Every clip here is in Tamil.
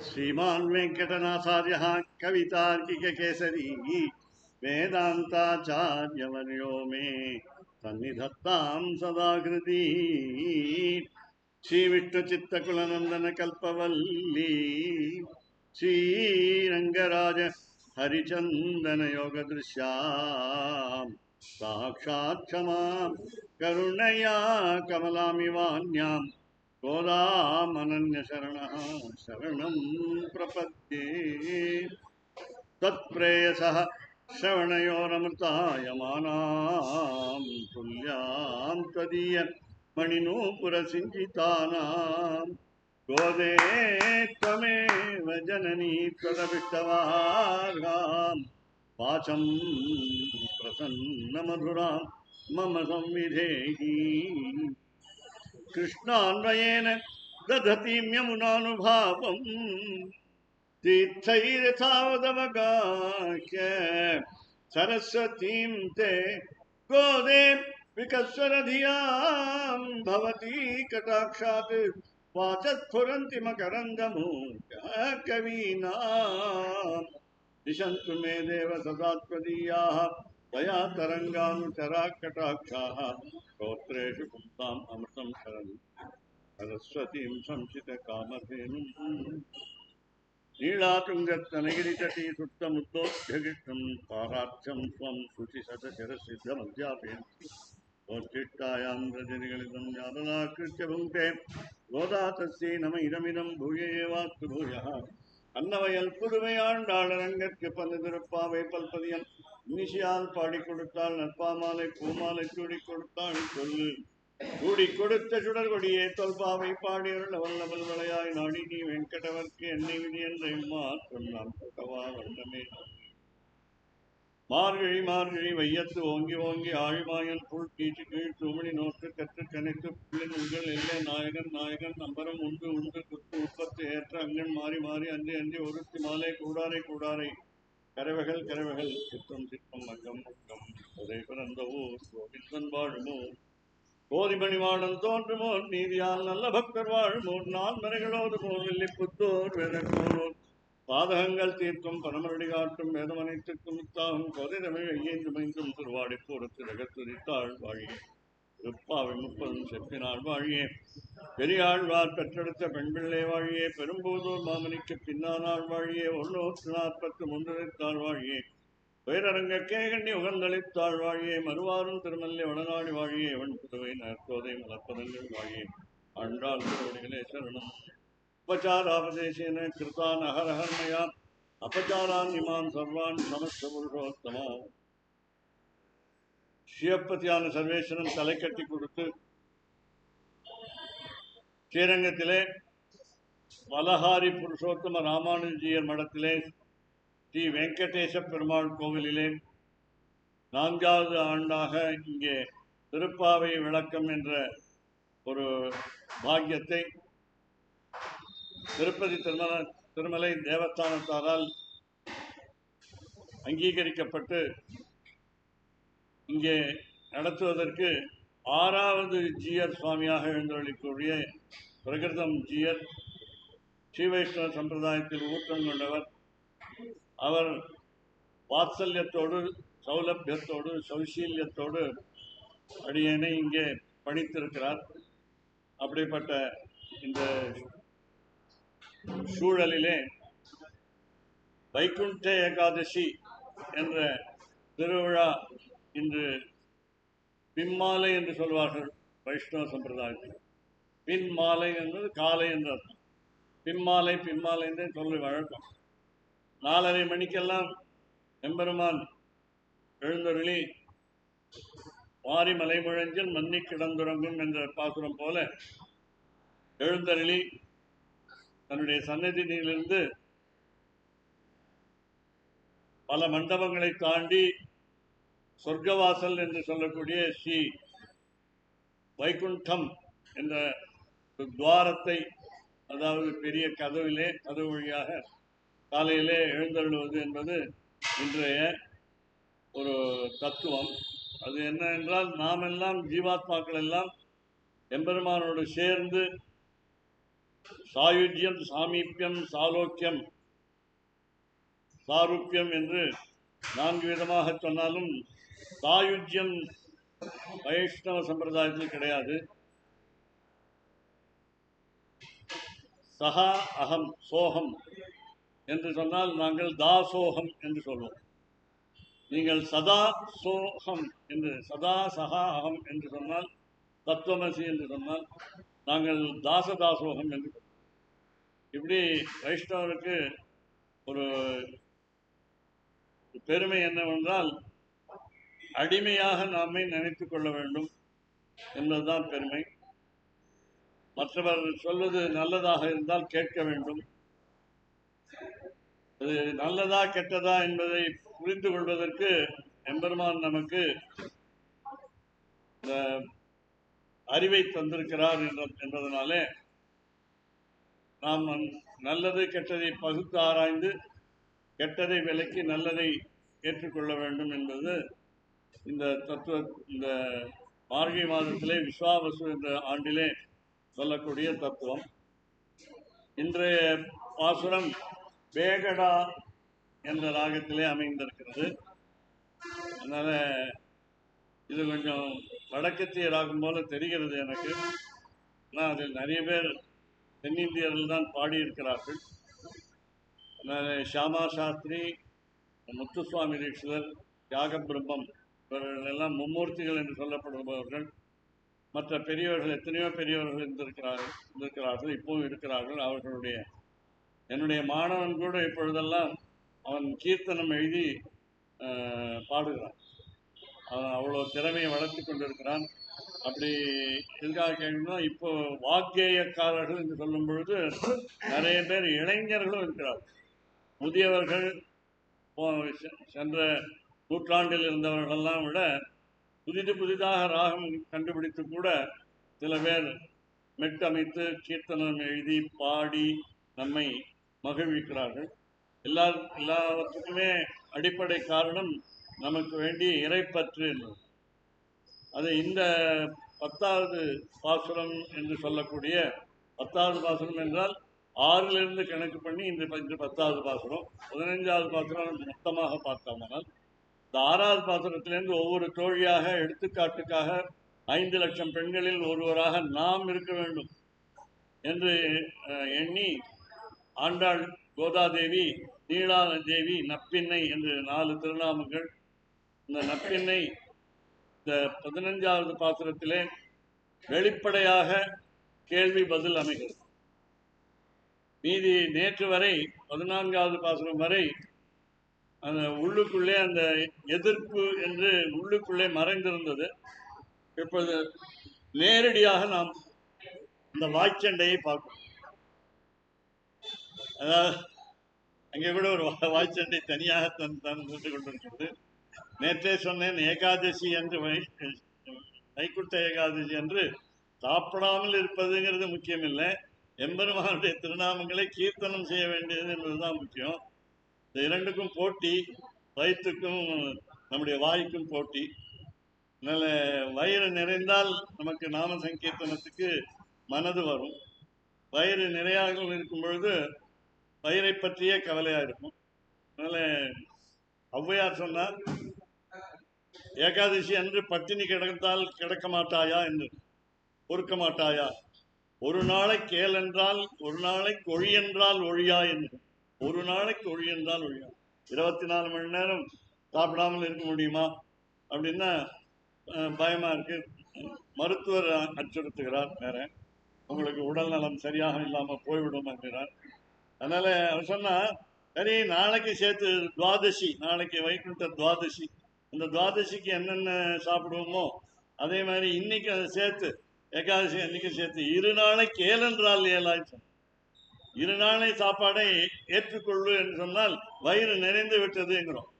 श्रीमान् वेङ्कटनाथार्यः कवितार्किककेसरी वेदान्ताचार्यवर्यो मे सन्निधत्तां सदा कृती श्रीविष्णुचित्तकुलनन्दनकल्पवल्ली श्रीरङ्गराज हरिचन्दनयोगदृश्यां साक्षात् क्षमां करुणया कमलामिवान्यां गोदामनन्यशरणः शरणं प्रपद्ये तत्प्रेयसः श्रवणयोरमृतायमानां तुल्यां त्वदीय मणिनूपुरसिञ्चितानां गोदे त्वमेव जननी त्वदभिष्टवार्हां वाचं प्रसन्नमधुरां मम संविधेहि कृष्णान्वयेन दधतीं यमुनानुभावम् तीर्थैरथावदवगाह्य सरस्वतीं ते गोदे विकस्वरधियां भवती कटाक्षात् वाचस्फुरन्ति मकरन्दमूर्धः कवीनां दिशन्तु मे देव सदा त्वदीयाः दया तरङ्गानुचरा कटाक्षाः स्तोत्रेषु पुंसाम् अमृतं शरन् सरस्वतीं संशितकामधेनुम् नीलातुङ्गस्तनगिरितटी सुप्तमुद्दोभ्यगिष्टं पारार्थ्यं स्वं शुचिशतशिरसिद्धमध्यापयन्ति गोष्ठिष्ठायां रजनिगलितं यादनाकृत्य भुङ्क्ते गोदा तस्यै नम इदमिदं भूय एवास्तु भूयः அன்னவயல் புதுமையாண்டாளரங்கற்கு பன்னிருப்பாவை பல்பதியன் இனிஷியால் பாடி கொடுத்தாள் நற்பாமாலை பூமாலை சூடி கொடுத்தாள் சொல்லு கூடி கொடுத்த சுடர்கொடியே தொல்பாவை பாடியருள் வல்லவல் வளையாய் நாடி நீ வெங்கடவர்க்கு என்னை விதி என்ற மாற்றம் நாம் தொகவா வண்ணமே மார்கழி மார்கழி வையத்து ஓங்கி ஓங்கி ஆழிமாயன் புல் கீச்சு கீழ் தூமணி நோக்கு கற்று கணித்து புள்ளின் உங்கள் எல்லை நாயகன் நாயகன் நம்பரம் உண்டு உண்டு குத்து உற்பத்தி ஏற்ற அங்கன் மாறி மாறி அன்றி அன்றி ஒருத்தி மாலை கூடாரை கூடாரை கரவைகள் கரவைகள் சித்தம் சித்தம் மங்கம் மங்கம் உதை பிறந்த ஊர் கோவிந்தன் வாழுமோ கோதிமணிவாடன் தோன்றுமோ நீதியால் நல்ல பக்தர் வாழுமோ நான் மறைகளோடு போவில்லை புத்தோர் வேதக்கோனோர் பாதகங்கள் தீர்க்கும் பரமரடி காட்டும் வேதம் அனைத்துக்கும் உத்தாகும் கொதை தமிழ் ஐயைந்து மைந்தும் திருவாடி போரத்து ரகத்துரித்தாள் வாழியே திருப்பாவை 30 செப்பினாள் வாழியே பெரியாழ்வார் பெற்றெடுத்த பெண் பிள்ளை வாழியே பெரும்பூதூர் மாமனிக்கு பின்னானாள் வாழியே 140 முன்னிறுத்தாள் வாழியே பேரரங்க கேகண்ணி உகந்தளித்தாள் வாழியே மறுவாரும் திருமல்லை வடநாடி வாழியே அவன் புதுவை நற்கோதை மலப்பதங்கள் வாழியே ஆண்டாள் திருவடிகளே சரணம் उपचारापदेशेन कृतान् अहरहर्मया अपचारान् इमान् सर्वान् समस्त पुरुषोत्तमा சிவப்பதியான சர்வேஸ்வரன் தலை கட்டி கொடுத்து ஸ்ரீரங்கத்திலே வலஹாரி புருஷோத்தம ராமானுஜியர் மடத்திலே ஸ்ரீ வெங்கடேச பெருமாள் கோவிலிலே 4வது ஆண்டாக இங்கே திருப்பாவை விளக்கம் என்ற ஒரு பாக்கியத்தை திருப்பதி திருமலை தேவஸ்தானத்தாரால் அங்கீகரிக்கப்பட்டு இங்கே நடத்துவதற்கு 6வது ஜீயர் சுவாமியாக எழுந்தருளிக்கூடிய பிரகிருதம் ஜீயர் ஸ்ரீ வைஷ்ணவ சம்பிரதாயத்தில் ஊற்றம் கொண்டவர். அவர் வாத்சல்யத்தோடு சௌலபியத்தோடு சௌசீல்யத்தோடு அடியேனை இங்கே பணித்திருக்கிறார். அப்படிப்பட்ட இந்த சூழலிலே வைகுண்ட ஏகாதசி என்ற திருவிழா இன்று பின்மாலை என்று சொல்வார்கள் வைஷ்ணவ சம்பிரதாயத்தில். பின்மாலை என்பது காலை என்ற அர்த்தம். பின்மாலை பின்மாலை என்றே சொல்லி வழக்கம். 4:30 மணிக்கெல்லாம் எம்பெருமான் எழுந்தருளி மாறி மலை முழஞ்சில் மன்னி கிடந்துறங்கும் என்ற பாசுரம் போல எழுந்தருளி தன்னுடைய சன்னதியிலிருந்து பல மண்டபங்களை தாண்டி சொர்க்கவாசல் என்று சொல்லக்கூடிய ஸ்ரீ வைகுண்டம் என்ற துவாரத்தை, அதாவது பெரிய கதவு வழியாக காலையிலே எழுந்தருளுவது என்பது இன்றைய ஒரு தத்துவம். அது என்ன என்றால், நாம் எல்லாம் ஜீவாத்மாக்கள் எல்லாம் எம்பெருமானோடு சேர்ந்து சாயுஜ்யம், சாமீபியம், சாலோக்கியம், சாரூப்பியம் என்று 4 விதமாக சொன்னாலும் சாயுஜ்யம் வைஷ்ணவ சம்பிரதாயத்தில் கிடையாது. சஹா அகம் சோகம் என்று சொன்னால் நாங்கள் தாசோகம் என்று சொல்வோம். நீங்கள் சதா சோகம் என்று, சதா சஹா அகம் என்று சொன்னால், தத்துவமசி என்று சொன்னால், நாங்கள் தாசோகம் என்று. இப்படி வைஷ்ணவருக்கு ஒரு பெருமை என்னவென்றால் அடிமையாக நாமே நினைத்துக் கொள்ள வேண்டும் என்பதுதான் பெருமை. மற்றவர் சொல்வது நல்லதாக இருந்தால் கேட்க வேண்டும். அது நல்லதா கெட்டதா என்பதை புரிந்து கொள்வதற்கு எம்பெருமான் நமக்கு இந்த அறிவை தந்திருக்கிறார் என்பதனாலே நாம் நல்லது கெட்டதை பகுத்து ஆராய்ந்து கெட்டதை விலக்கி நல்லதை ஏற்றுக்கொள்ள வேண்டும் என்பது இந்த தத்துவ, இந்த மார்கழி மாதத்திலே விஸ்வாவசு என்ற ஆண்டிலே சொல்லக்கூடிய தத்துவம். இன்றைய பாசுரம் வேகடா என்ற ராகத்திலே அமைந்திருக்கிறது. அதனால இது கொஞ்சம் வடக்கத்திய ராகம் போல தெரிகிறது எனக்கு. ஆனால் அதில் நிறைய பேர் தென்னிந்தியர்கள் தான் பாடியிருக்கிறார்கள். அதனால ஷியாமா சாஸ்திரி, முத்துசுவாமி தீட்சிதர், தியாக பிரம்மம் இவர்கள் எல்லாம் மும்மூர்த்திகள் என்று சொல்லப்படுபவர்கள். மற்ற பெரியவர்கள் எத்தனையோ பெரியவர்கள் இருந்திருக்கிறார்கள், இப்பவும் இருக்கிறார்கள். அவர்களுடைய என்னுடைய மாணவன் கூட இப்பொழுதெல்லாம் அவன் கீர்த்தனம் எழுதி பாடுகிறான். அவன் அவ்வளோ திறமையை வளர்த்து கொண்டிருக்கிறான். அப்படி எதுக்காக கேட்கணும்னா, இப்போ வாக்கேயக்காரர்கள் என்று சொல்லும் பொழுது நிறைய பேர் இளைஞர்களும் இருக்கிறார்கள். முதியவர்கள் சென்ற நூற்றாண்டில் இருந்தவர்களெல்லாம் விட புதிதாக ராகம் கண்டுபிடித்து கூட சில பேர் மெட்டமைத்து கீர்த்தனம் எழுதி பாடி நம்மை மகிழ்விக்கிறார்கள். எல்லாவற்றுக்குமே அடிப்படை காரணம் நமக்கு வேண்டிய இறைப்பற்று என்பது. அது இந்த 10வது பாசுரம் என்று சொல்லக்கூடிய 10வது பாசுரம் என்றால் 6லிருந்து கணக்கு பண்ணி இந்த 10வது பாசுரம், 15வது பாசுரம் மொத்தமாக பார்த்தோம்னால் இந்த 6வது பாசுரத்திலிருந்து ஒவ்வொரு தோழியாக எடுத்துக்காட்டுக்காக 5 லட்சம் பெண்களில் ஒருவராக நாம் இருக்க வேண்டும் என்று எண்ணி ஆண்டாள், கோதாதேவி, நீலாதேவி, நப்பின்னை என்று 4 திருநாமங்கள். இந்த நப்பின்னை இந்த 15வது பாசுரத்திலே வெளிப்படையாக கேள்வி பதில் அமைகிறது. மீதி நேற்று வரை 14வது பாசுரம் வரை அந்த உள்ளுக்குள்ளே அந்த எதிர்ப்பு என்று உள்ளுக்குள்ளே மறைந்திருந்தது. இப்பொழுது நேரடியாக நாம் இந்த வாய்ச்சண்டையை பார்க்கணும். அதாவது அங்கே கூட ஒரு வாய்ச்சண்டை தனியாக நின்று கொண்டிருக்கிறது. நேற்றே சொன்னேன், ஏகாதசி என்று வைகுண்ட ஏகாதசி என்று சாப்பிடாமல் இருப்பதுங்கிறது முக்கியம் இல்லை, எம்பெருமானுடைய திருநாமங்களை கீர்த்தனம் செய்ய வேண்டியது என்பதுதான் முக்கியம். இந்த இரண்டுக்கும் போட்டி, வயிற்றுக்கும் நம்முடைய வாய்க்கும் போட்டி. அதனால வயிறு நிறைந்தால் நமக்கு நாம சங்கீர்த்தனத்துக்கு மனது வரும். வயிறு நிறையாக இருக்கும் பொழுது வயிறை பற்றியே கவலையா இருக்கும். அதனால ஔவையார் சொன்னார், ஏகாதசி அன்று பட்டினி கிடக்க மாட்டாயா என்று, பொறுக்க மாட்டாயா, ஒரு நாளைக்கு கேள் என்றால் ஒரு நாளைக்கு ஒழி என்றால் ஒழியா என்று. ஒரு நாளைக்கு ஒழி என்றால் ஒழியா. 24 மணி நேரம் சாப்பிடாமல் இருக்க முடியுமா அப்படின்னா பயமா இருக்கு. மருத்துவர் அச்சுறுத்துகிறார், வேற உங்களுக்கு உடல் நலம் சரியாக இல்லாமல் போய்விடும் என்கிறார். அதனால அவர் சொன்னா, சரி நாளைக்கு சேர்த்து துவாதசி, நாளைக்கு வைகுண்ட துவாதசி, அந்த துவாதசிக்கு என்னென்ன சாப்பிடுவோமோ அதே மாதிரி இன்னைக்கு அதை சேர்த்து, ஏகாதசி அன்னைக்கு சேர்த்து 2 நாளைக்கு ஏழென்றால் ஏழாய், 2 நாளை சாப்பாடை ஏற்றுக்கொள்ளு என்று சொன்னால் வயிறு நிறைந்து விட்டதுங்கிறோம்.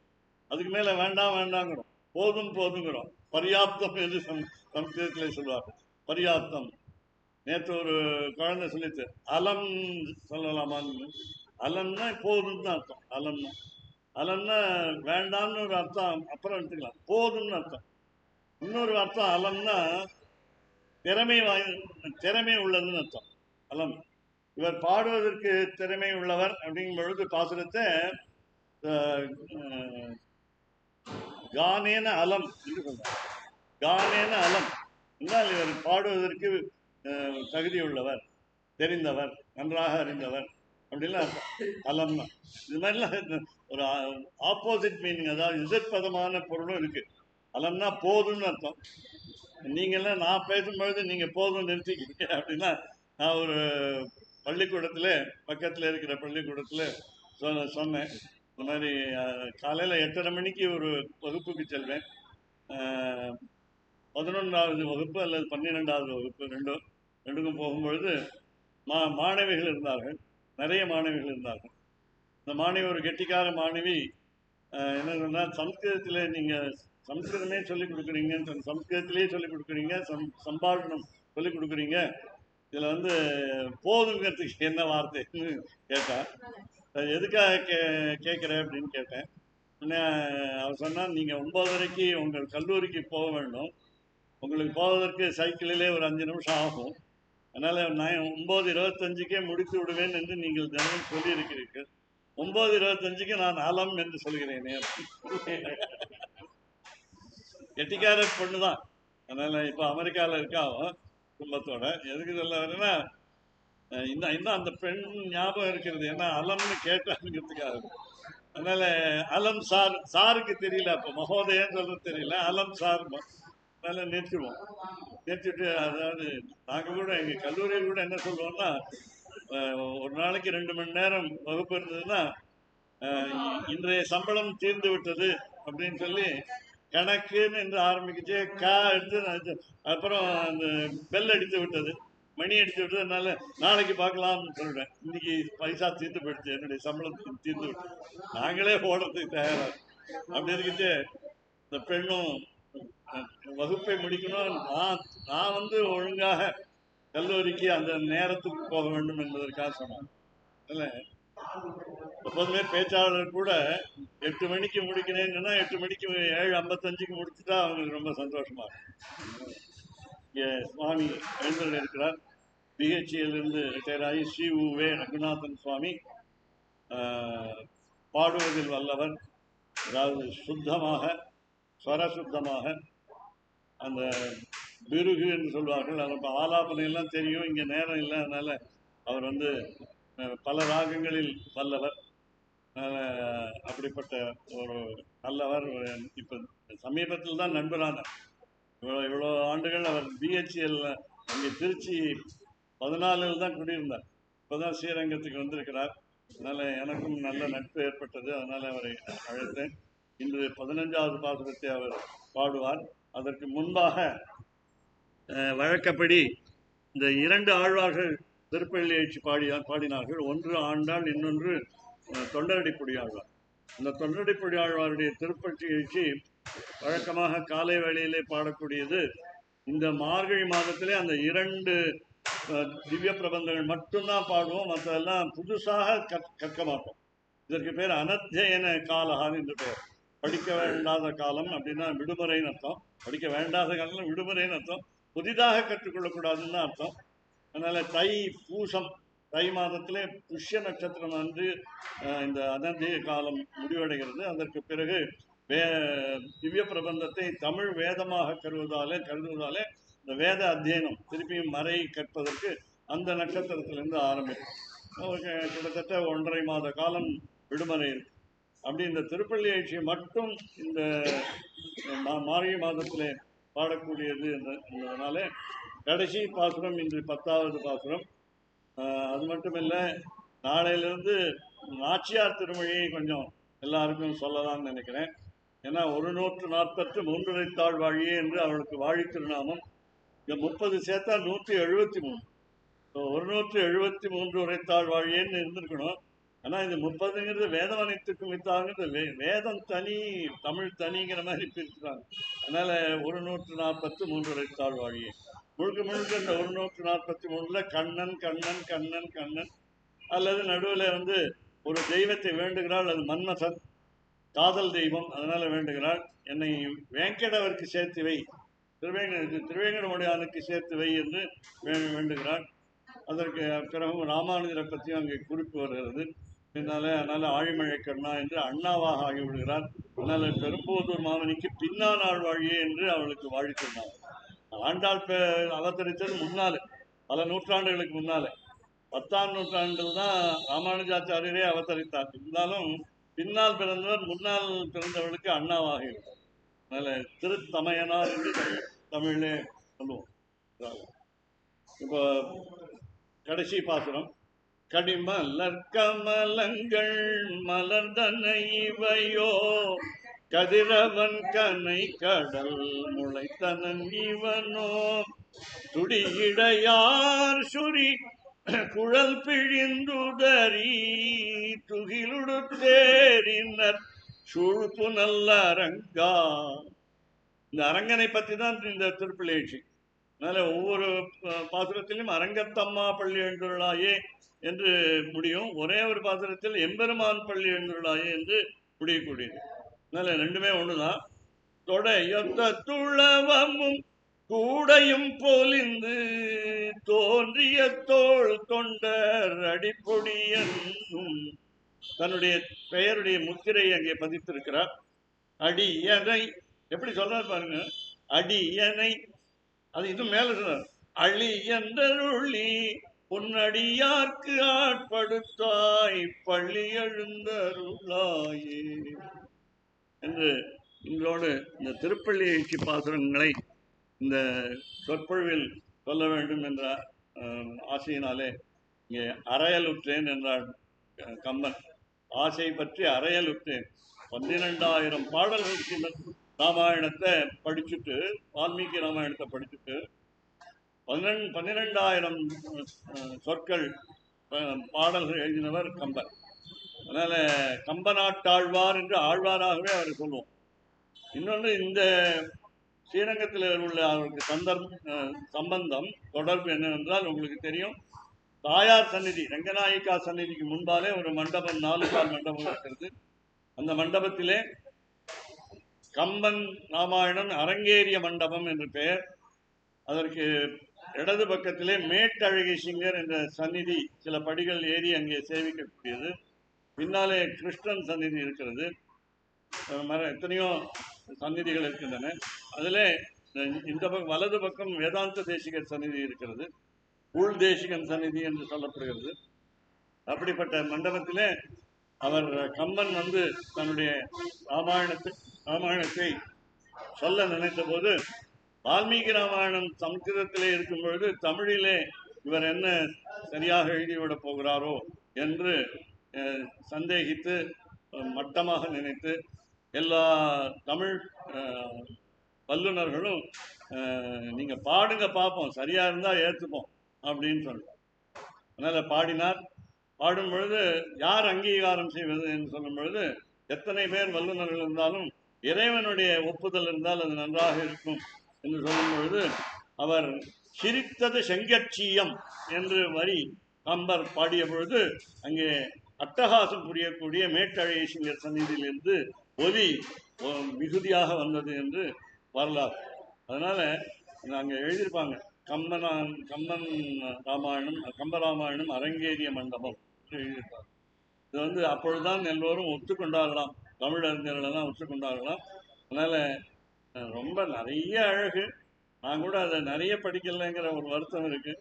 அதுக்கு மேல வேண்டாங்கிறோம். போதுங்கிறோம். பர்யாப்தம் என்று சம்ஸ்கிருதத்திலே சொல்வார்கள். பர்யாப்தம். நேற்று ஒரு குழந்தை சொல்லிட்டு அலம் சொல்லலாமான்னு. அலம்னா போதும்னு தான் அர்த்தம். அலம்னா வேண்டாம்னு ஒரு அர்த்தம், அப்புறம் எடுத்துக்கலாம். போதும்னு அர்த்தம். இன்னொரு அர்த்தம் அலம்னா திறமை உள்ளதுன்னு அர்த்தம். அலம் இவர் பாடுவதற்கு திறமை உள்ளவர் அப்படிங்கும் பொழுது பாசுரத்தை கானேன அலம் என்று சொல்றார். கானேன அலம் என்றால் இவர் பாடுவதற்கு தகுதி உள்ளவர், தெரிந்தவர், நன்றாக அறிந்தவர் அப்படிலாம் அலம்னா. இது மாதிரிலாம் ஒரு ஆப்போசிட் மீனிங், அதாவது எதிர்ப்பதமான பொருளும் இருக்கு. அலம்னா போதும்னு அர்த்தம். நீங்கள்லாம் நான் பேசும்பொழுது நீங்கள் போதும் நிறுத்திக்கிங்க அப்படின்னா, நான் ஒரு பள்ளிக்கூடத்தில் பக்கத்தில் இருக்கிற பள்ளிக்கூடத்தில் சொன்னேன். இந்த மாதிரி காலையில் 8:30 மணிக்கு ஒரு வகுப்புக்கு செல்வேன். 11வது வகுப்பு அல்லது 12வது வகுப்பு ரெண்டுக்கும் போகும்பொழுது மாணவிகள் இருந்தார்கள், நிறைய மாணவிகள் இருந்தார்கள். இந்த மாணவி ஒரு கெட்டிக்கார மாணவி என்ன சொன்னால், சம்ஸ்கிருதத்தில் நீங்கள் சம்ஸ்கிருதமே சொல்லிக் கொடுக்குறீங்க, சம்ஸ்கிருதத்திலேயே சொல்லிக் கொடுக்குறீங்க, சம்பாஷணம் சொல்லிக் கொடுக்குறீங்க, இதில் வந்து போதுங்கிறதுக்கு என்ன வார்த்தைன்னு கேட்டேன். எதுக்காக கேட்குறேன் அப்படின்னு கேட்டேன். அவர் சொன்னால், நீங்கள் 9:30க்கு உங்கள் கல்லூரிக்கு போக வேண்டும், உங்களுக்கு போவதற்கு சைக்கிளிலே ஒரு 5 நிமிஷம் ஆகும், அதனால் நான் 9:25க்கே முடித்து விடுவேன் என்று நீங்கள் தினமும் சொல்லியிருக்கிறீர்கள். 9:25க்கு நான் அலம் என்று சொல்கிறேனே. கெட்டிக்கார பொண்ணு தான். அதனால இப்போ அமெரிக்காவில் இருக்காவும் குடும்பத்தோட. எதுக்கு சொல்ல வரேன்னா, இன்னும் அந்த பெண் ஞாபகம் இருக்கிறது, ஏன்னா அலம்னு கேட்டாங்கிறதுக்காக. அதனால அலம் சாருக்கு தெரியல, அப்போ மகோதயன்னு சொல்றது தெரியல, அலம் சார். அதனால நிறுத்திடுவோம். நிறுத்திட்டு, அதாவது நாங்கள் கூட எங்கள் கல்லூரியில் கூட என்ன சொல்லுவோம்னா, ஒரு நாளைக்கு 2 மணி நேரம் வகுப்பு இருந்ததுன்னா, இன்றைய சம்பளம் தீர்ந்து விட்டது அப்படின்னு சொல்லி கணக்குன்னு என்று ஆரம்பிக்கிச்சு எடுத்து, அப்புறம் அந்த பெல் அடித்து விட்டது, மணி அடித்து விட்டது, அதனால நாளைக்கு பார்க்கலாம்னு சொல்லிட்டேன். இன்னைக்கு பைசா தீர்ந்து போயிடுச்சு, என்னுடைய சம்பளம் தீர்ந்து விட்டு நாங்களே ஓடுறதுக்கு தயாராக. அப்படி இருக்கிட்டு இந்த பெண்ணும் வகுப்பை முடிக்கணும், நான் வந்து ஒழுங்காக கல்லூரிக்கு அந்த நேரத்துக்கு போக வேண்டும் என்பதற்காக சொன்னாங்க. இல்லை, எப்போதுமே பேச்சாளர் கூட 8 மணிக்கு முடிக்கிறேன்னா 8 மணிக்கு 7:55க்கு முடிச்சுட்டா அவங்களுக்கு ரொம்ப சந்தோஷமா இருக்கும். இங்கே சுவாமி எழுந்தருள் இருக்கிறார், பிஹெச்இலிருந்து ரிட்டையர் ஆகி ஸ்ரீ ரகுநாதன் சுவாமி. பாடுவதில் வல்லவர், அதாவது சுத்தமாக ஸ்வரசுத்தமாக அந்த பிருகு என்று சொல்வார்கள், அது ஆலாபனையெல்லாம் தெரியும். இங்கே நேரம் இல்லை, அதனால் அவர் வந்து பல ராகங்களில் வல்லவர். அப்படிப்பட்ட ஒரு நல்லவர். இப்போ சமீபத்தில் தான் நண்பரானார். இவ்வளோ ஆண்டுகள் அவர் பிஹெச்எல் அங்கே திருச்சி 14 தான் குடியிருந்தார். இப்போ தான் ஸ்ரீரங்கத்துக்கு வந்திருக்கிறார். அதனால் எனக்கும் நல்ல நட்பு ஏற்பட்டது, அதனால் அவரை அழைத்தேன். இன்று 15வது பாசுரத்தை அவர் பாடுவார். அதற்கு முன்பாக வழக்கப்படி இந்த 2 ஆழ்வார்கள் திருப்பள்ளி எழுச்சி பாடினார்கள். ஒன்று ஆண்டாள், இன்னொன்று தொண்டரடிப்பொடி ஆழ்வார். இந்த தொண்டரடிப்பொடி ஆழ்வாருடைய திருப்பள்ளி எழுச்சி வழக்கமாக காலை வேளையிலே பாடக்கூடியது. இந்த மார்கழி மாதத்திலே அந்த 2 திவ்ய பிரபந்தங்கள் மட்டும்தான் பாடுவோம், மற்றெல்லாம் புதுசாக கற்க மாட்டோம். இதற்கு பேர் அனத்தியன காலகான்னு என்று பெயர். படிக்க வேண்டாத காலம் அப்படின்னா விடுமுறைன்னு அர்த்தம். படிக்க வேண்டாத காலம் விடுமுறைன்னு அர்த்தம். புதிதாக கற்றுக்கொள்ளக்கூடாதுன்னு அர்த்தம். அதனால தை பூசம், தை மாதத்திலே புஷ்ய நட்சத்திரம் அன்று இந்த அனத்திய காலம் முடிவடைகிறது. அதற்கு பிறகு திவ்ய பிரபந்தத்தை தமிழ் வேதமாக கருதுவதாலே இந்த வேத அத்தியனம் திருப்பியும் மறை கற்பதற்கு அந்த நட்சத்திரத்திலிருந்து ஆரம்பிக்கும். கிட்டத்தட்ட 1.5 மாத காலம் விடுமுறை இருக்கு. அப்படி இந்த திருப்பள்ளி எழுச்சியை மட்டும் இந்த மார்கழி மாதத்திலே பாடக்கூடியது என்பதனாலே கடைசி பாசுரம் இன்று 10வது பாசுரம். அது மட்டுமில்லை, நாளையிலிருந்து நாச்சியார் திருமொழியை கொஞ்சம் எல்லாருக்கும் சொல்லலாம்னு நினைக்கிறேன். ஏன்னா 143 உரைத்தாள் வாழியே என்று அவளுக்கு வாழி திருநாமம். இந்த 30 சேர்த்தா 173. 173 உரைத்தாள் வாழியேன்னு இருந்திருக்கணும். ஆனால் இந்த 30ங்கிறது வேதம் அனைத்துக்கும் வித்தாங்கிறது வேதம் தனி, தமிழ் தனிங்கிற மாதிரி பிரிச்சுட்டாங்க. அதனால 143 உரைத்தாள் வாழியே. முழுக்க இந்த 143ல கண்ணன் கண்ணன் கண்ணன் கண்ணன், அல்லது நடுவில் வந்து ஒரு தெய்வத்தை வேண்டுகிறாள், அது மன்மதன், காதல் தெய்வம், அதனால வேண்டுகிறாள், என்னை வேங்கடவருக்கு சேர்த்து வை, திருவேங்கடமுடையானுக்கு சேர்த்து வை என்று வேண்டுகிறாள். அதற்கு பிறகும் ராமானுஜரை பற்றியும் அங்கே குறிப்பு வருகிறது. அதனால ஆழிமழை கண்ணா என்று அண்ணாவாக ஆகிவிடுகிறார். அதனால பெரும்போதூர் மாமனிக்கு பின்னா நாள் வாழியே என்று அவளுக்கு வாழி சொன்னார். ஆண்டாள் அவதரித்தது முன்னாலே, பல நூற்றாண்டுகளுக்கு முன்னாலே, 10ஆம் நூற்றாண்டில் தான் ராமானுஜாச்சாரியரே அவதரித்தார். இருந்தாலும் பின்னால் பிறந்தவர் முன்னால் பிறந்தவர்களுக்கு அண்ணாவாக இருந்தார். அதனால திருத்தமையனார் என்று தமிழிலே சொல்லுவோம். இப்போ கடைசி பாசுரம். கடிமலர் கமலங்கள் மலர்தன இவையோ, கதிரவன் கனை கடல் முளைத்தனன் இவனோ, துடியிடையார் சுரி குழல் பிழிந்துதறி துகிலுடுத்தேரினர் சூழ்ப்பு நல்ல அரங்கா. இந்த அரங்கனை பற்றி தான் இந்த திருப்பிள்ளைச்சி. அதனால ஒவ்வொரு பாசுரத்திலும் அரங்கத்தம்மா பள்ளி எழுந்துள்ளாயே என்று முடியும். ஒரே ஒரு பாசுரத்தில் எம்பெருமான் பள்ளி எழுந்துள்ளாயே என்று முடியக்கூடியது. அதனால ரெண்டுமே ஒண்ணுதான். தொடையொத்த துளவமும் கூடையும் பொலிந்து தோன்றிய தோள் தொண்டர் அடிப்பொடியன்னும் தன்னுடைய பெயருடைய முத்திரை அங்கே பதித்திருக்கிறார். அடியனை எப்படி சொல்றார் பாருங்க. அடியனை, அது இது மேல சொல்றார். அழி என்றருளி உன்னடியார்க்கு ஆட்படுத்தாய் பள்ளி எழுந்தருளாயே என்று இன்றோடு இந்த திருப்பள்ளி எழுச்சி பாசுரங்களை இந்த சொற்பொழிவில் சொல்ல வேண்டும் என்ற ஆசையினாலே இங்கே அறையலுற்றேன் என்றார் கம்பன். ஆசை பற்றி அறையலுற்றேன். 12,000 பாடல்களுக்கு ராமாயணத்தை படிச்சுட்டு, வால்மீகி ராமாயணத்தை படிச்சுட்டு 12,000 சொற்கள் பாடல்கள் எழுதினவர் கம்பன். அதனால கம்பநாட்டாழ்வார் என்று ஆழ்வாராகவே அவர் சொல்லுவோம். இன்னொன்று, இந்த ஸ்ரீரங்கத்தில் உள்ள அவருக்கு சம்பந்தம் தொடர்பு என்னவென்றால், உங்களுக்கு தெரியும், தாயார் சந்நிதி ரங்கநாயிகா சந்நிதிக்கு முன்பாலே ஒரு மண்டபம், 4 கால் மண்டபம் இருக்கிறது. அந்த மண்டபத்திலே கம்பன் ராமாயணம் அரங்கேறிய மண்டபம் என்று பெயர். அதற்கு இடது பக்கத்திலே மேட்டழகி சிங்கர் என்ற சந்நிதி சில படிகள் ஏறி அங்கே சேவிக்கக்கூடியது. பின்னாலே கிருஷ்ணன் சந்நிதி இருக்கிறது. எத்தனையோ சந்நிதிகள் இருக்கின்றன. அதில் இந்த பக்கம் வலது பக்கம் வேதாந்த தேசிகர் சந்நிதி இருக்கிறது. உள் தேசிகன் சந்நிதி என்று சொல்லப்படுகிறது. அப்படிப்பட்ட மண்டபத்திலே அவர் கம்பன் தன்னுடைய ராமாயணத்தை சொல்ல நினைத்த போது, வால்மீகி ராமாயணம் சம்ஸ்கிருதத்திலே இருக்கும் பொழுது தமிழிலே இவர் என்ன சரியாக எழுதிவிடப் போகிறாரோ என்று சந்தேகித்து மட்டமாக நினைத்து எல்லா தமிழ் வல்லுநர்களும் நீங்க பாடுங்க பார்ப்போம், சரியா இருந்தா ஏற்றுப்போம் அப்படின்னு சொல்றார். அதனால பாடினார். பாடும் பொழுது யார் அங்கீகாரம் செய்வது என்று சொல்லும் பொழுது, எத்தனை பேர் வல்லுநர்கள் இருந்தாலும் இறைவனுடைய ஒப்புதல் இருந்தால் அது நன்றாக இருக்கும் என்று சொல்லும் பொழுது, அவர் சிரித்தது செங்கட்சியம் என்று வரி கம்பர் பாடிய பொழுது அங்கே அட்டகாசம் புரியக்கூடிய மேட்டழகி சிங்கர் சந்நிதியிலிருந்து ஒலி மிகுதியாக வந்தது என்று வரலாறு. அதனால அங்கே எழுதியிருப்பாங்க, கம்பன் ராமாயணம், கம்பராமாயணம் அரங்கேறிய மண்டபம் எழுதியிருப்பாங்க. இது அப்பொழுதுதான் எல்லோரும் ஒத்துக்கொண்டார்களாம், தமிழ் அறிஞர்களெல்லாம் ஒத்துக்கொண்டார்களாம். அதனால ரொம்ப நிறைய அழகு. நான் கூட அதை நிறைய படிக்கலைங்கிற ஒரு வருத்தம் இருக்கு.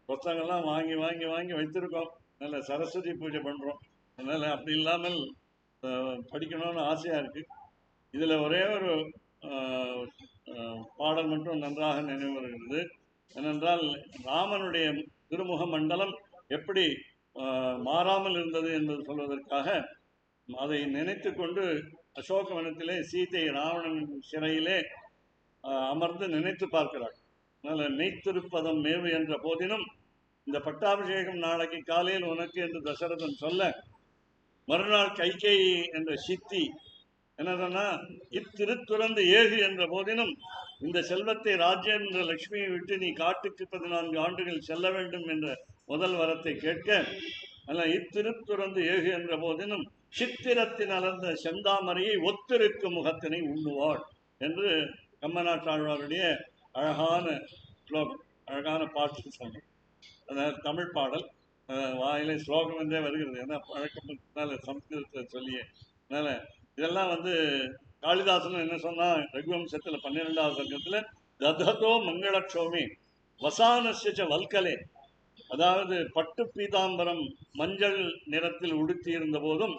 புத்தகங்கள்லாம் வாங்கி வாங்கி வாங்கி வைத்திருக்கோம். அதனால சரஸ்வதி பூஜை பண்றோம். அதனால அப்படி இல்லாமல் படிக்கணும்னு ஆசையா இருக்கு. இதுல ஒரே ஒரு பாடல் மட்டும் நன்றாக நினைவு வருகிறது. ஏனென்றால் ராமனுடைய திருமுக மண்டலம் எப்படி மாறாமல் இருந்தது என்பது சொல்வதற்காக அதை நினைத்து கொண்டு அசோகவனத்திலே சீதை ராவணன் சிறையிலே அமர்ந்து நினைத்து பார்க்கிறார். அதனால நெய்த்திருப்பதம் மேவு என்ற போதினும் இந்த பட்டாபிஷேகம் நாளைக்கு காலையில் உனக்கு என்று தசரதன் சொல்ல, மறுநாள் கைகேயி என்ற சித்தி என்னதுன்னா, இத்திருத்துறந்து ஏகு என்ற போதினும் இந்த செல்வத்தை ராஜ்யம் என்ற லட்சுமியை விட்டு நீ காட்டுக்கு 14 ஆண்டுகள் செல்ல வேண்டும் என்ற முதல் வரத்தை கேட்க, அல்ல இத்திருத்துறந்து ஏகு என்ற போதினும் சித்திரத்தின் அலர்ந்த செந்தாமரையை ஒத்திருக்கும் முகத்தினை உண்ணுவாள் என்று கம்பநாட்டாழ்வாருடைய அழகான ஸ்லோகம், அழகான பாட்டு சொன்னோம். தமிழ் பாடல் வாயிலை ஸ்லோகம் என்றே வருகிறது. ஏன்னா பழக்கத்தினால சம்ஸ்கிருதத்தை சொல்லியே. அதனால இதெல்லாம் காளிதாசன் என்ன சொன்னா, ரகுவம்சத்தில் 12வது சர்க்கத்தில் தததோ மங்களக்ஷோமி வசானஸ்ய வல்கலே, அதாவது பட்டு பீதாம்பரம் மஞ்சள் நிறத்தில் உடுத்தி இருந்த போதும்,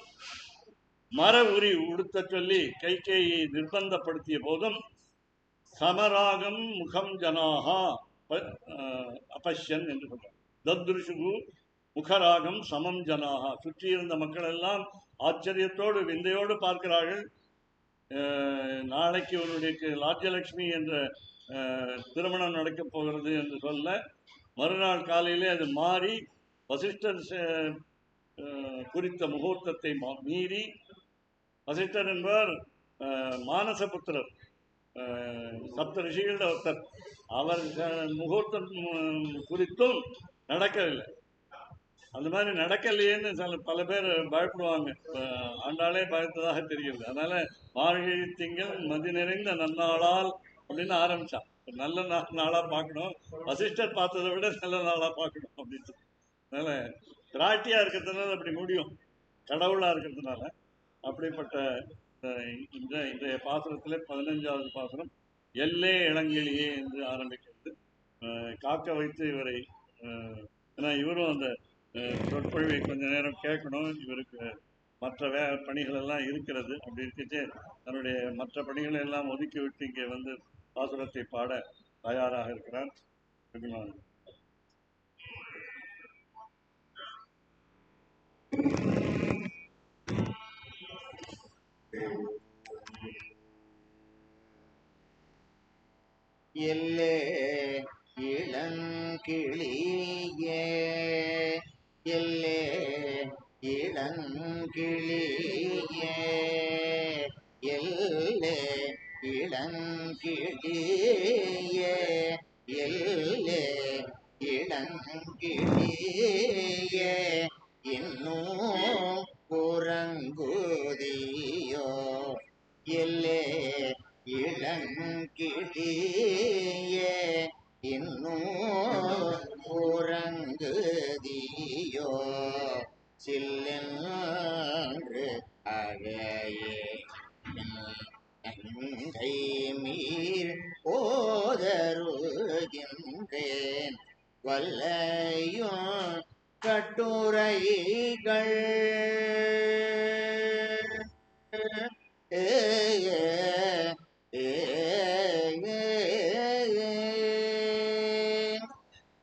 மர உரி உடுத்த சொல்லி கைகேயை நிர்பந்தப்படுத்திய போதும், சமராகம் முகம் ஜனாகா அபஷ்யன் என்று சொல்றார். தத்ருஷு முகராகம் சமம் ஜனாகா, சுற்றியிருந்த மக்கள் எல்லாம் ஆச்சரியத்தோடு விந்தையோடு பார்க்கிறார்கள். நாளைக்கு உன்னுடைய ராஜ்யலட்சுமி என்ற திருமணம் நடக்கப் போகிறது என்று சொல்ல, மறுநாள் காலையிலே அது மாறி வசிஷ்டர் குறித்த முகூர்த்தத்தை மீறி, வசிஷ்டர் என்பவர் மானசபுத்திரர், சப்த ரிஷிகளில் ஒருத்தர், அவர் முகூர்த்தம் குறித்தும் நடக்கவில்லை. அந்த மாதிரி நடக்கலையேன்னு பல பேர் பயப்படுவாங்க. ஆண்டாளே பயத்ததாக தெரிகிறது. அதனால மார்கழி திங்கள் மதி நிறைந்த நன்னாளால் அப்படின்னு ஆரம்பிச்சான். நல்ல நாளா பார்க்கணும், வசிஷ்டர் பார்த்ததை விட நல்ல நாளா பார்க்கணும் அப்படின்ட்டு. அதனால திராட்டியா இருக்கிறதுனால அப்படி முடியும், கடவுளா இருக்கிறதுனால. அப்படிப்பட்ட இன்றைய பாசுரத்தில் 15வது பாசுரம் எல்லே இளங்கிளியே என்று ஆரம்பிக்கிறது. காக்க வைத்து இவரை, ஏன்னா இவரும் அந்த சொற்பொழிவை கொஞ்ச நேரம் கேட்கணும், இவருக்கு மற்ற பணிகள் எல்லாம் இருக்கிறது. அப்படி இருக்கச்சே தன்னுடைய மற்ற பணிகளை எல்லாம் ஒதுக்கி விட்டு இங்கே பாசுரத்தை பாட தயாராக இருக்கிறார். எல்லே இளங்கிளியே, எல்லே இளங்கிளியே, எல்லே இளங்கிளியே, எல்லே இளங்கிளியே, இன்னும் உறங்குதியோ, எல்லே இளங்கிளியே, இன்னும் உறங்குதியோ, சில்லென்று அழையே கை மீர் போதருகின்றேன், வல்லையும் கட்டுரைகள்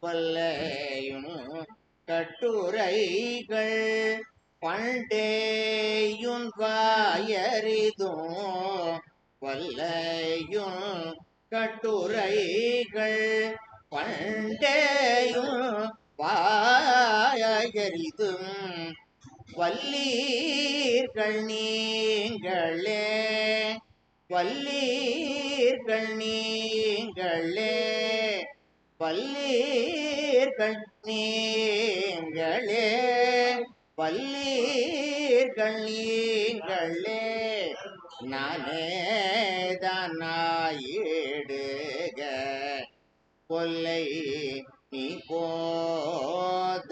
வல்லையும் கட்டுரைகள் பண்டேயுன் வாயறிதும், வல்லையும் கட்டுரைகள் பண்டேயும் வாயறிதும், வல்லீர்கள் நீங்களே, வல்லீர்கள் நீங்களே, வல்லீர்கள் நீங்களே, வல்லீர்கள் நீங்களே, நானேதானாயிடுக கொல்லை நீ போதாய்,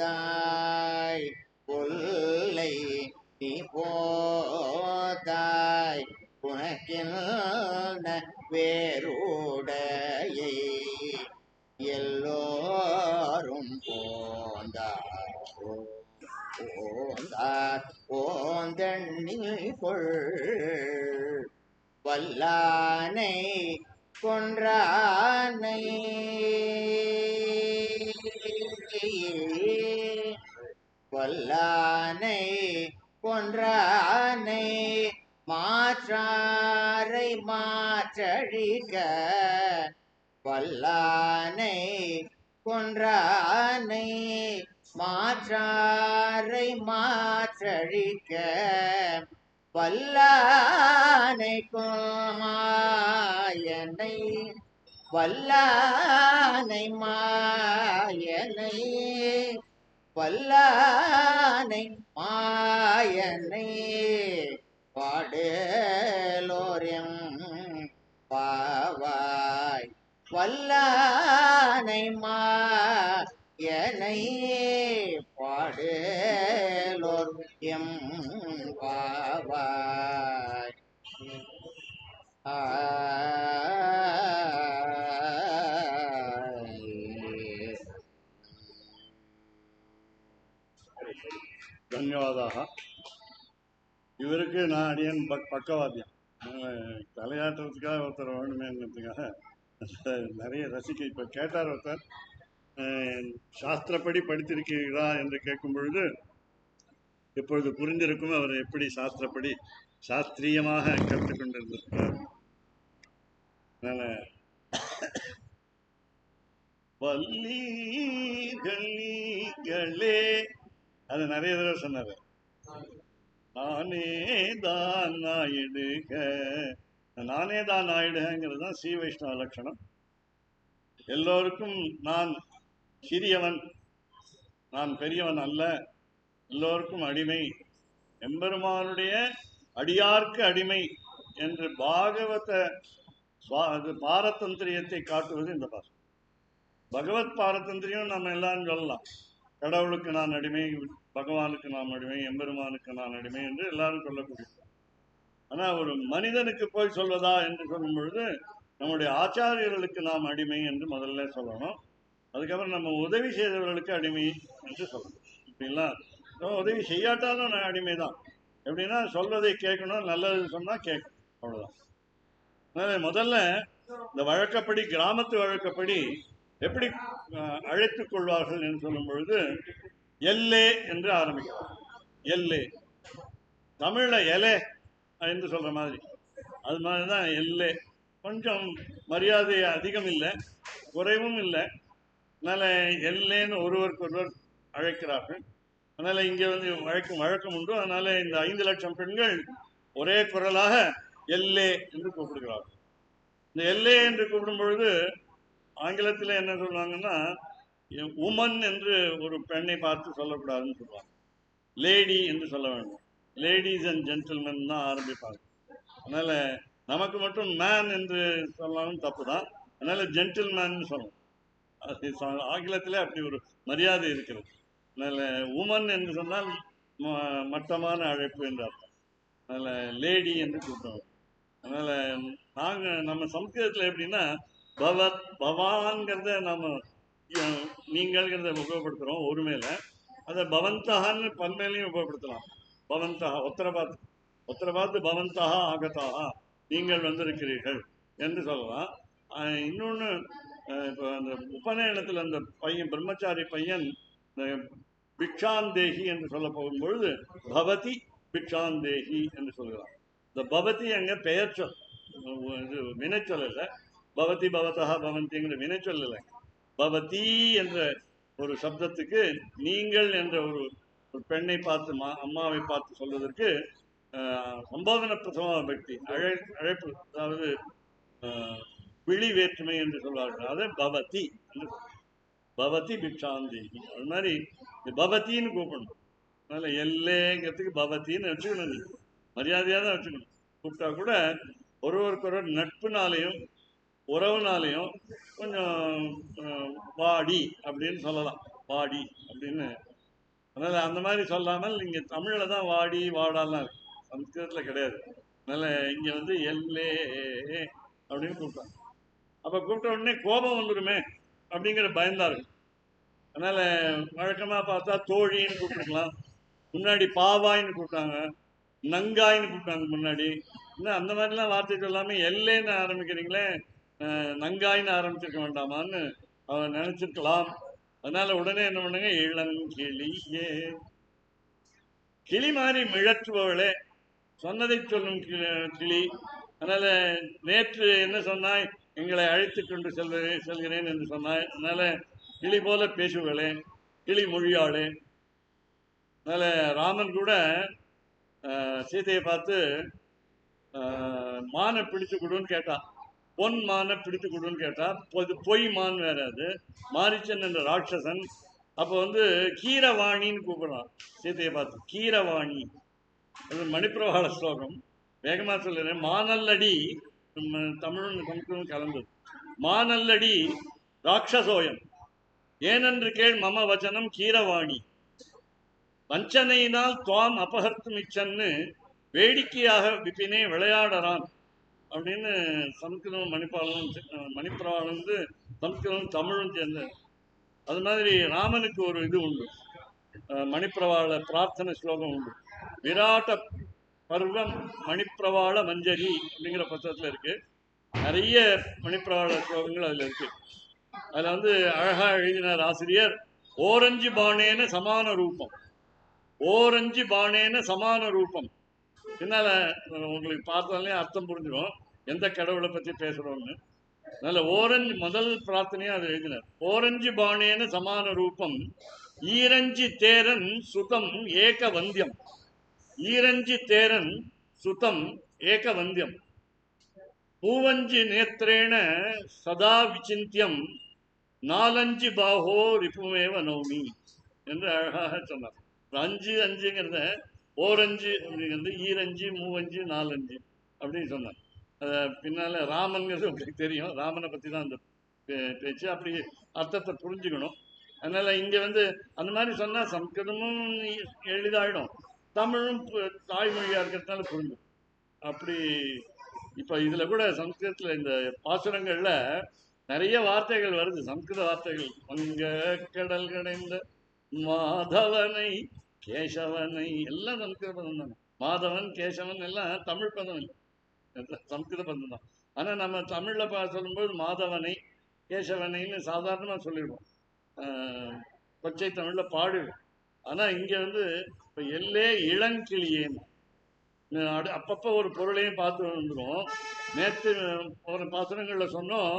கொல்லை நீ போதாய், உனக்கென்ன வேறுடையை, எல்லோரும் போந்தார் போந்தண்ணில் கொள், வல்லானை கொன்றானை, வல்லானை கொன்றானை, மாற்றாரை மாற்றழிக்க, வல்லானை கொன்றானை, மாற்றாரை மாற்றழிக்க, வல்லானை மாயனை, வல்லானை மாயனை, வல்லானை மாயனை, பாடலோரியம் பாவாய், வல்லானை மாயனை, மாயனை பாடலோர் எம் பாவாய். ಧನ್ಯವಾದ. இவருக்கு நான் அடியன் பக்கவாத்தியம். தலையாட்டுறதுக்காக ஒருத்தர் வேணுமேங்கிறதுக்காக நிறைய ரசிக்க. இப்போ கேட்டார் ஒருத்தர், சாஸ்திரப்படி படித்திருக்கிறீர்களா என்று கேட்கும் பொழுது இப்பொழுது புரிந்திருக்கும் அவர் எப்படி சாஸ்திரப்படி சாஸ்திரியமாக கற்றுக்கொண்டிருந்திருக்கிறார். அதனால வள்ளீகளே அது நிறைய தடவை சொன்னார். நானே தான் நாயிடுக, நானே தான் நாயிடுகிறது தான் ஸ்ரீ வைஷ்ணவ லட்சணம். எல்லோருக்கும் நான் சிறியவன், நான் பெரியவன் அல்ல, எல்லோருக்கும் அடிமை, எம்பெருமானுடைய அடியார்க்கு அடிமை என்று பாகவத பாரதந்திரியத்தை காட்டுவது இந்த பாசம். பகவத் பாரதந்திரியம் நம்ம எல்லாரும் சொல்லலாம். கடவுளுக்கு நான் அடிமை, பகவானுக்கு நாம் அடிமை, எம்பெருமானுக்கு நான் அடிமை என்று எல்லாரும் சொல்லக்கூடிய. ஆனால் ஒரு மனிதனுக்கு போய் சொல்வதா என்று சொல்லும் பொழுது நம்முடைய ஆச்சாரியர்களுக்கு நாம் அடிமை என்று முதல்ல சொல்லணும். அதுக்கப்புறம் நம்ம உதவி செய்தவர்களுக்கு அடிமை என்று சொல்லணும். இப்படிலாம் உதவி செய்யாட்டாலும் நான் அடிமை தான். எப்படின்னா சொல்வதை கேட்கணும், நல்லது சொன்னால் கேட்கணும், அவ்வளோதான். அதனால முதல்ல இந்த வழக்கப்படி, கிராமத்து வழக்கப்படி எப்படி அழைத்துக் கொள்வார்கள் என்று சொல்லும் பொழுது எல்லே என்று ஆரம்பிக்கிறார். எல்லே தமிழ்ல எலே என்று சொல்ற மாதிரி, அது மாதிரிதான் எல்லே. கொஞ்சம் மரியாதை அதிகம் இல்லை, குறைவும் இல்லை. அதனால எல்லேன்னு ஒருவருக்கு ஒருவர் அழைக்கிறார்கள். அதனால இங்கே வந்து வழக்கம் உண்டு. அதனால இந்த 5 லட்சம் பெண்கள் ஒரே குரலாக எல்லே என்று கூப்பிடுகிறார்கள். இந்த எல்லே என்று கூப்பிடும் பொழுது ஆங்கிலத்தில் என்ன சொல்லுவாங்கன்னா, உமன் என்று ஒரு பெண்ணை பார்த்து சொல்லக்கூடாதுன்னு சொல்லுவாங்க, லேடி என்று சொல்ல வேண்டும். லேடிஸ் அண்ட் ஜென்டில்மென் தான் ஆரம்பிப்பாங்க. அதனால நமக்கு மட்டும் மேன் என்று சொன்னாலும் தப்பு தான். அதனால ஜென்டில்மேன் சொல்லணும். அது ஆங்கிலத்திலே அப்படி ஒரு மரியாதை இருக்கிறது. அதனால உமன் என்று சொன்னால் மட்டமான அழைப்பு என்று அர்த்தம். அதனால லேடி என்று கூப்பிடுவோம். அதனால நம்ம சம்ஸ்கிருதத்தில் எப்படின்னா பவத் பவான்கிறத நம்ம நீங்கள்ங்கிறத உபயோகப்படுத்துகிறோம் ஒருமையில. அதை பவந்தகான்னு பன்மையிலையும் உபயோகப்படுத்தலாம். பவந்தகா ஒத்தரை பார்த்து பவந்தகா ஆகதாக, நீங்கள் வந்திருக்கிறீர்கள் என்று சொல்லலாம். இன்னொன்று, இப்போ அந்த உபநயனத்தில் அந்த பையன் பிரம்மச்சாரி பையன் பிக்ஷாந்தேகி என்று சொல்ல போகும்பொழுது பவதி பிக்ஷாந்தேகி என்று சொல்கிறான். இந்த பவதி அங்கே பெயர் சொல், இது வினைச்சொல் இல்லை. பவதி பவதா பவந்திங்கிற வினைச்சொல் இல்லை. பவதி என்ற ஒரு சப்தத்துக்கு நீங்கள் என்ற ஒரு பெண்ணை பார்த்து, அம்மாவை பார்த்து சொல்வதற்கு சம்போதன பிரசவ பக்தி அழைப்பு, அதாவது விழி வேற்றுமை என்று சொல்வார்கள். அதை பவதி என்று, பவதி பிக்ஷாந்தேகி. அது மாதிரி பவத்தின்னு கூப்பிடணும். அதனால எல்லேங்கிறதுக்கு பவத்தின்னு வச்சுக்கணும். மரியாதையாக தான் வச்சுக்கணும். கூப்பிட்டா கூட ஒருவருக்கொருவர் நட்புனாலையும் உறவுனாலையும் கொஞ்சம் வாடி அப்படின்னு சொல்லலாம், வாடி அப்படின்னு. அதனால அந்த மாதிரி சொல்லாமல் இங்கே தமிழில் தான் வாடி வாடாலாம் இருக்கு, சம்ஸ்கிருதத்தில் கிடையாது. அதனால இங்கே வந்து எல்லே அப்படின்னு கூப்பிட்டாங்க. அப்போ கூப்பிட்ட உடனே கோபம் வந்துடுமே அப்படிங்கிற பயந்தார்கள். அதனால வழக்கமாக பார்த்தா தோழின்னு கூப்பிட்டுக்கலாம், முன்னாடி பாவாயின்னு கூப்பிட்டாங்க, நங்காயின்னு கூப்பிட்டாங்க முன்னாடி. இன்னும் அந்த மாதிரிலாம் வார்த்தை சொல்லாமல் எல்லேன்னு ஆரம்பிக்கிறீங்களே, நங்காயின்னு ஆரம்பிச்சிருக்க வேண்டாமான்னு அவன் நினைச்சிருக்கலாம். அதனால உடனே என்ன பண்ணுங்க, இளங்கிளியே, கிளி மாதிரி மிழற்றுபவளே, சொன்னதை சொல்லும் கிளி. அதனால நேற்று என்ன சொன்னாய், எங்களை அழைத்து கொண்டு செல்கிறேன் என்று சொன்னாய். அதனால கிளி போல பேசுவளே, கிளி மொழியாளே. அதனால ராமன் கூட சீதையை பார்த்து மானை பிடித்து கொடுன்னு கேட்டான். பொன் மானை பிடித்து கொடுன்னு கேட்டா, பொய் மான் வேற. அது மாரிச்சன் என்ற ராட்சசன். அப்போ வந்து கீரவாணின்னு கூப்பிடுறான் சீதையை பார்த்து, கீரவாணி. அது மணிப்பிரவாள ஸ்லோகம், வேகமாக சொல்லுறேன். மானல்லடி, தமிழும் சமஸ்கிருதம் கலந்தது. மானல்லடி ராட்சசோயம், ஏனென்று கேள் மம வச்சனம் கீரவாணி வஞ்சனையினால் துவாம் அபகர்த்தும் இச்சன்னு வேடிக்கையாக விப்பினே விளையாடறான் அப்படின்னு சம்ஸ்கிருதம் மணிப்பிரவாளம் வந்து சம்ஸ்கிருதம் தமிழும் சேர்ந்த. அது மாதிரி ராமனுக்கு ஒரு இது உண்டு, மணிப்பிரவாள பிரார்த்தனை ஸ்லோகம் உண்டு. விராட்ட பர்வம் மணிப்பிரவாள மஞ்சரி அப்படிங்கிற புத்தகத்தில் இருக்கு. நிறைய மணிப்பிரவாள ஸ்லோகங்கள் அதில் இருக்கு. அதில் வந்து அழகா எழுதினார் ஆசிரியர், ஓரஞ்சு பானேன சமான ரூபம், ஓரஞ்சு பானேன சமான ரூபம். என்னால் உங்களுக்கு பார்த்தாலே அர்த்தம் புரிஞ்சிடும் எந்த கடவுளை பற்றி பேசுகிறோம்னு. அதனால ஓரஞ்சு முதல் பிரார்த்தனையாக அதை எழுதினார். ஓரஞ்சு பானேன சமான ரூபம் ஈரஞ்சி தேரன் சுதம் ஏக வந்தியம், ஈரஞ்சி தேரன் சுதம் ஏக வந்தியம் மூவஞ்சி நேத்திரேன சதா விசிந்தியம் நாலஞ்சு பாஹோ ரிப்புமேவ நௌமி என்று அழகாக சொன்னார். அஞ்சுங்கிறத ஓரஞ்சு அப்படிங்கிறது ஈரஞ்சு மூவஞ்சு நாலஞ்சு அப்படின்னு சொன்னார். பின்னால ராமன்கிறது உங்களுக்கு தெரியும், ராமனை பற்றி தான் அந்த பேச்சு. அப்படி அர்த்தத்தை புரிஞ்சுக்கணும். அதனால இங்கே வந்து அந்த மாதிரி சொன்னால் சம்ஸ்கிருதமும் எளிதாயிடும், தமிழும் தாய்மொழியாக இருக்கிறதுனால புரிஞ்சுடும். அப்படி இப்போ இதில் கூட சம்ஸ்கிருதத்தில் இந்த பாசுரங்களில் நிறைய வார்த்தைகள் வருது, சம்ஸ்கிருத வார்த்தைகள். வங்க கடல் கடைந்த மாதவனை கேசவனை எல்லாம் சம்ஸ்கிருதம் தானே. மாதவன் கேசவன் எல்லாம் தமிழ் பதம் இல்லை, சம்ஸ்கிருத பதம் தான். ஆனால் நம்ம தமிழில் சொல்லும்போது மாதவனை கேசவனைன்னு சாதாரணமாக சொல்லிடுவோம், கொச்சை தமிழில் பாடிடும். ஆனால் இங்கே வந்து இப்போ எல்லே இளங்கிளியேன்னு அப்பப்போ ஒரு பொருளையும் பார்த்து வந்துடும். நேற்று ஒரு பாசுரங்களில் சொன்னோம்,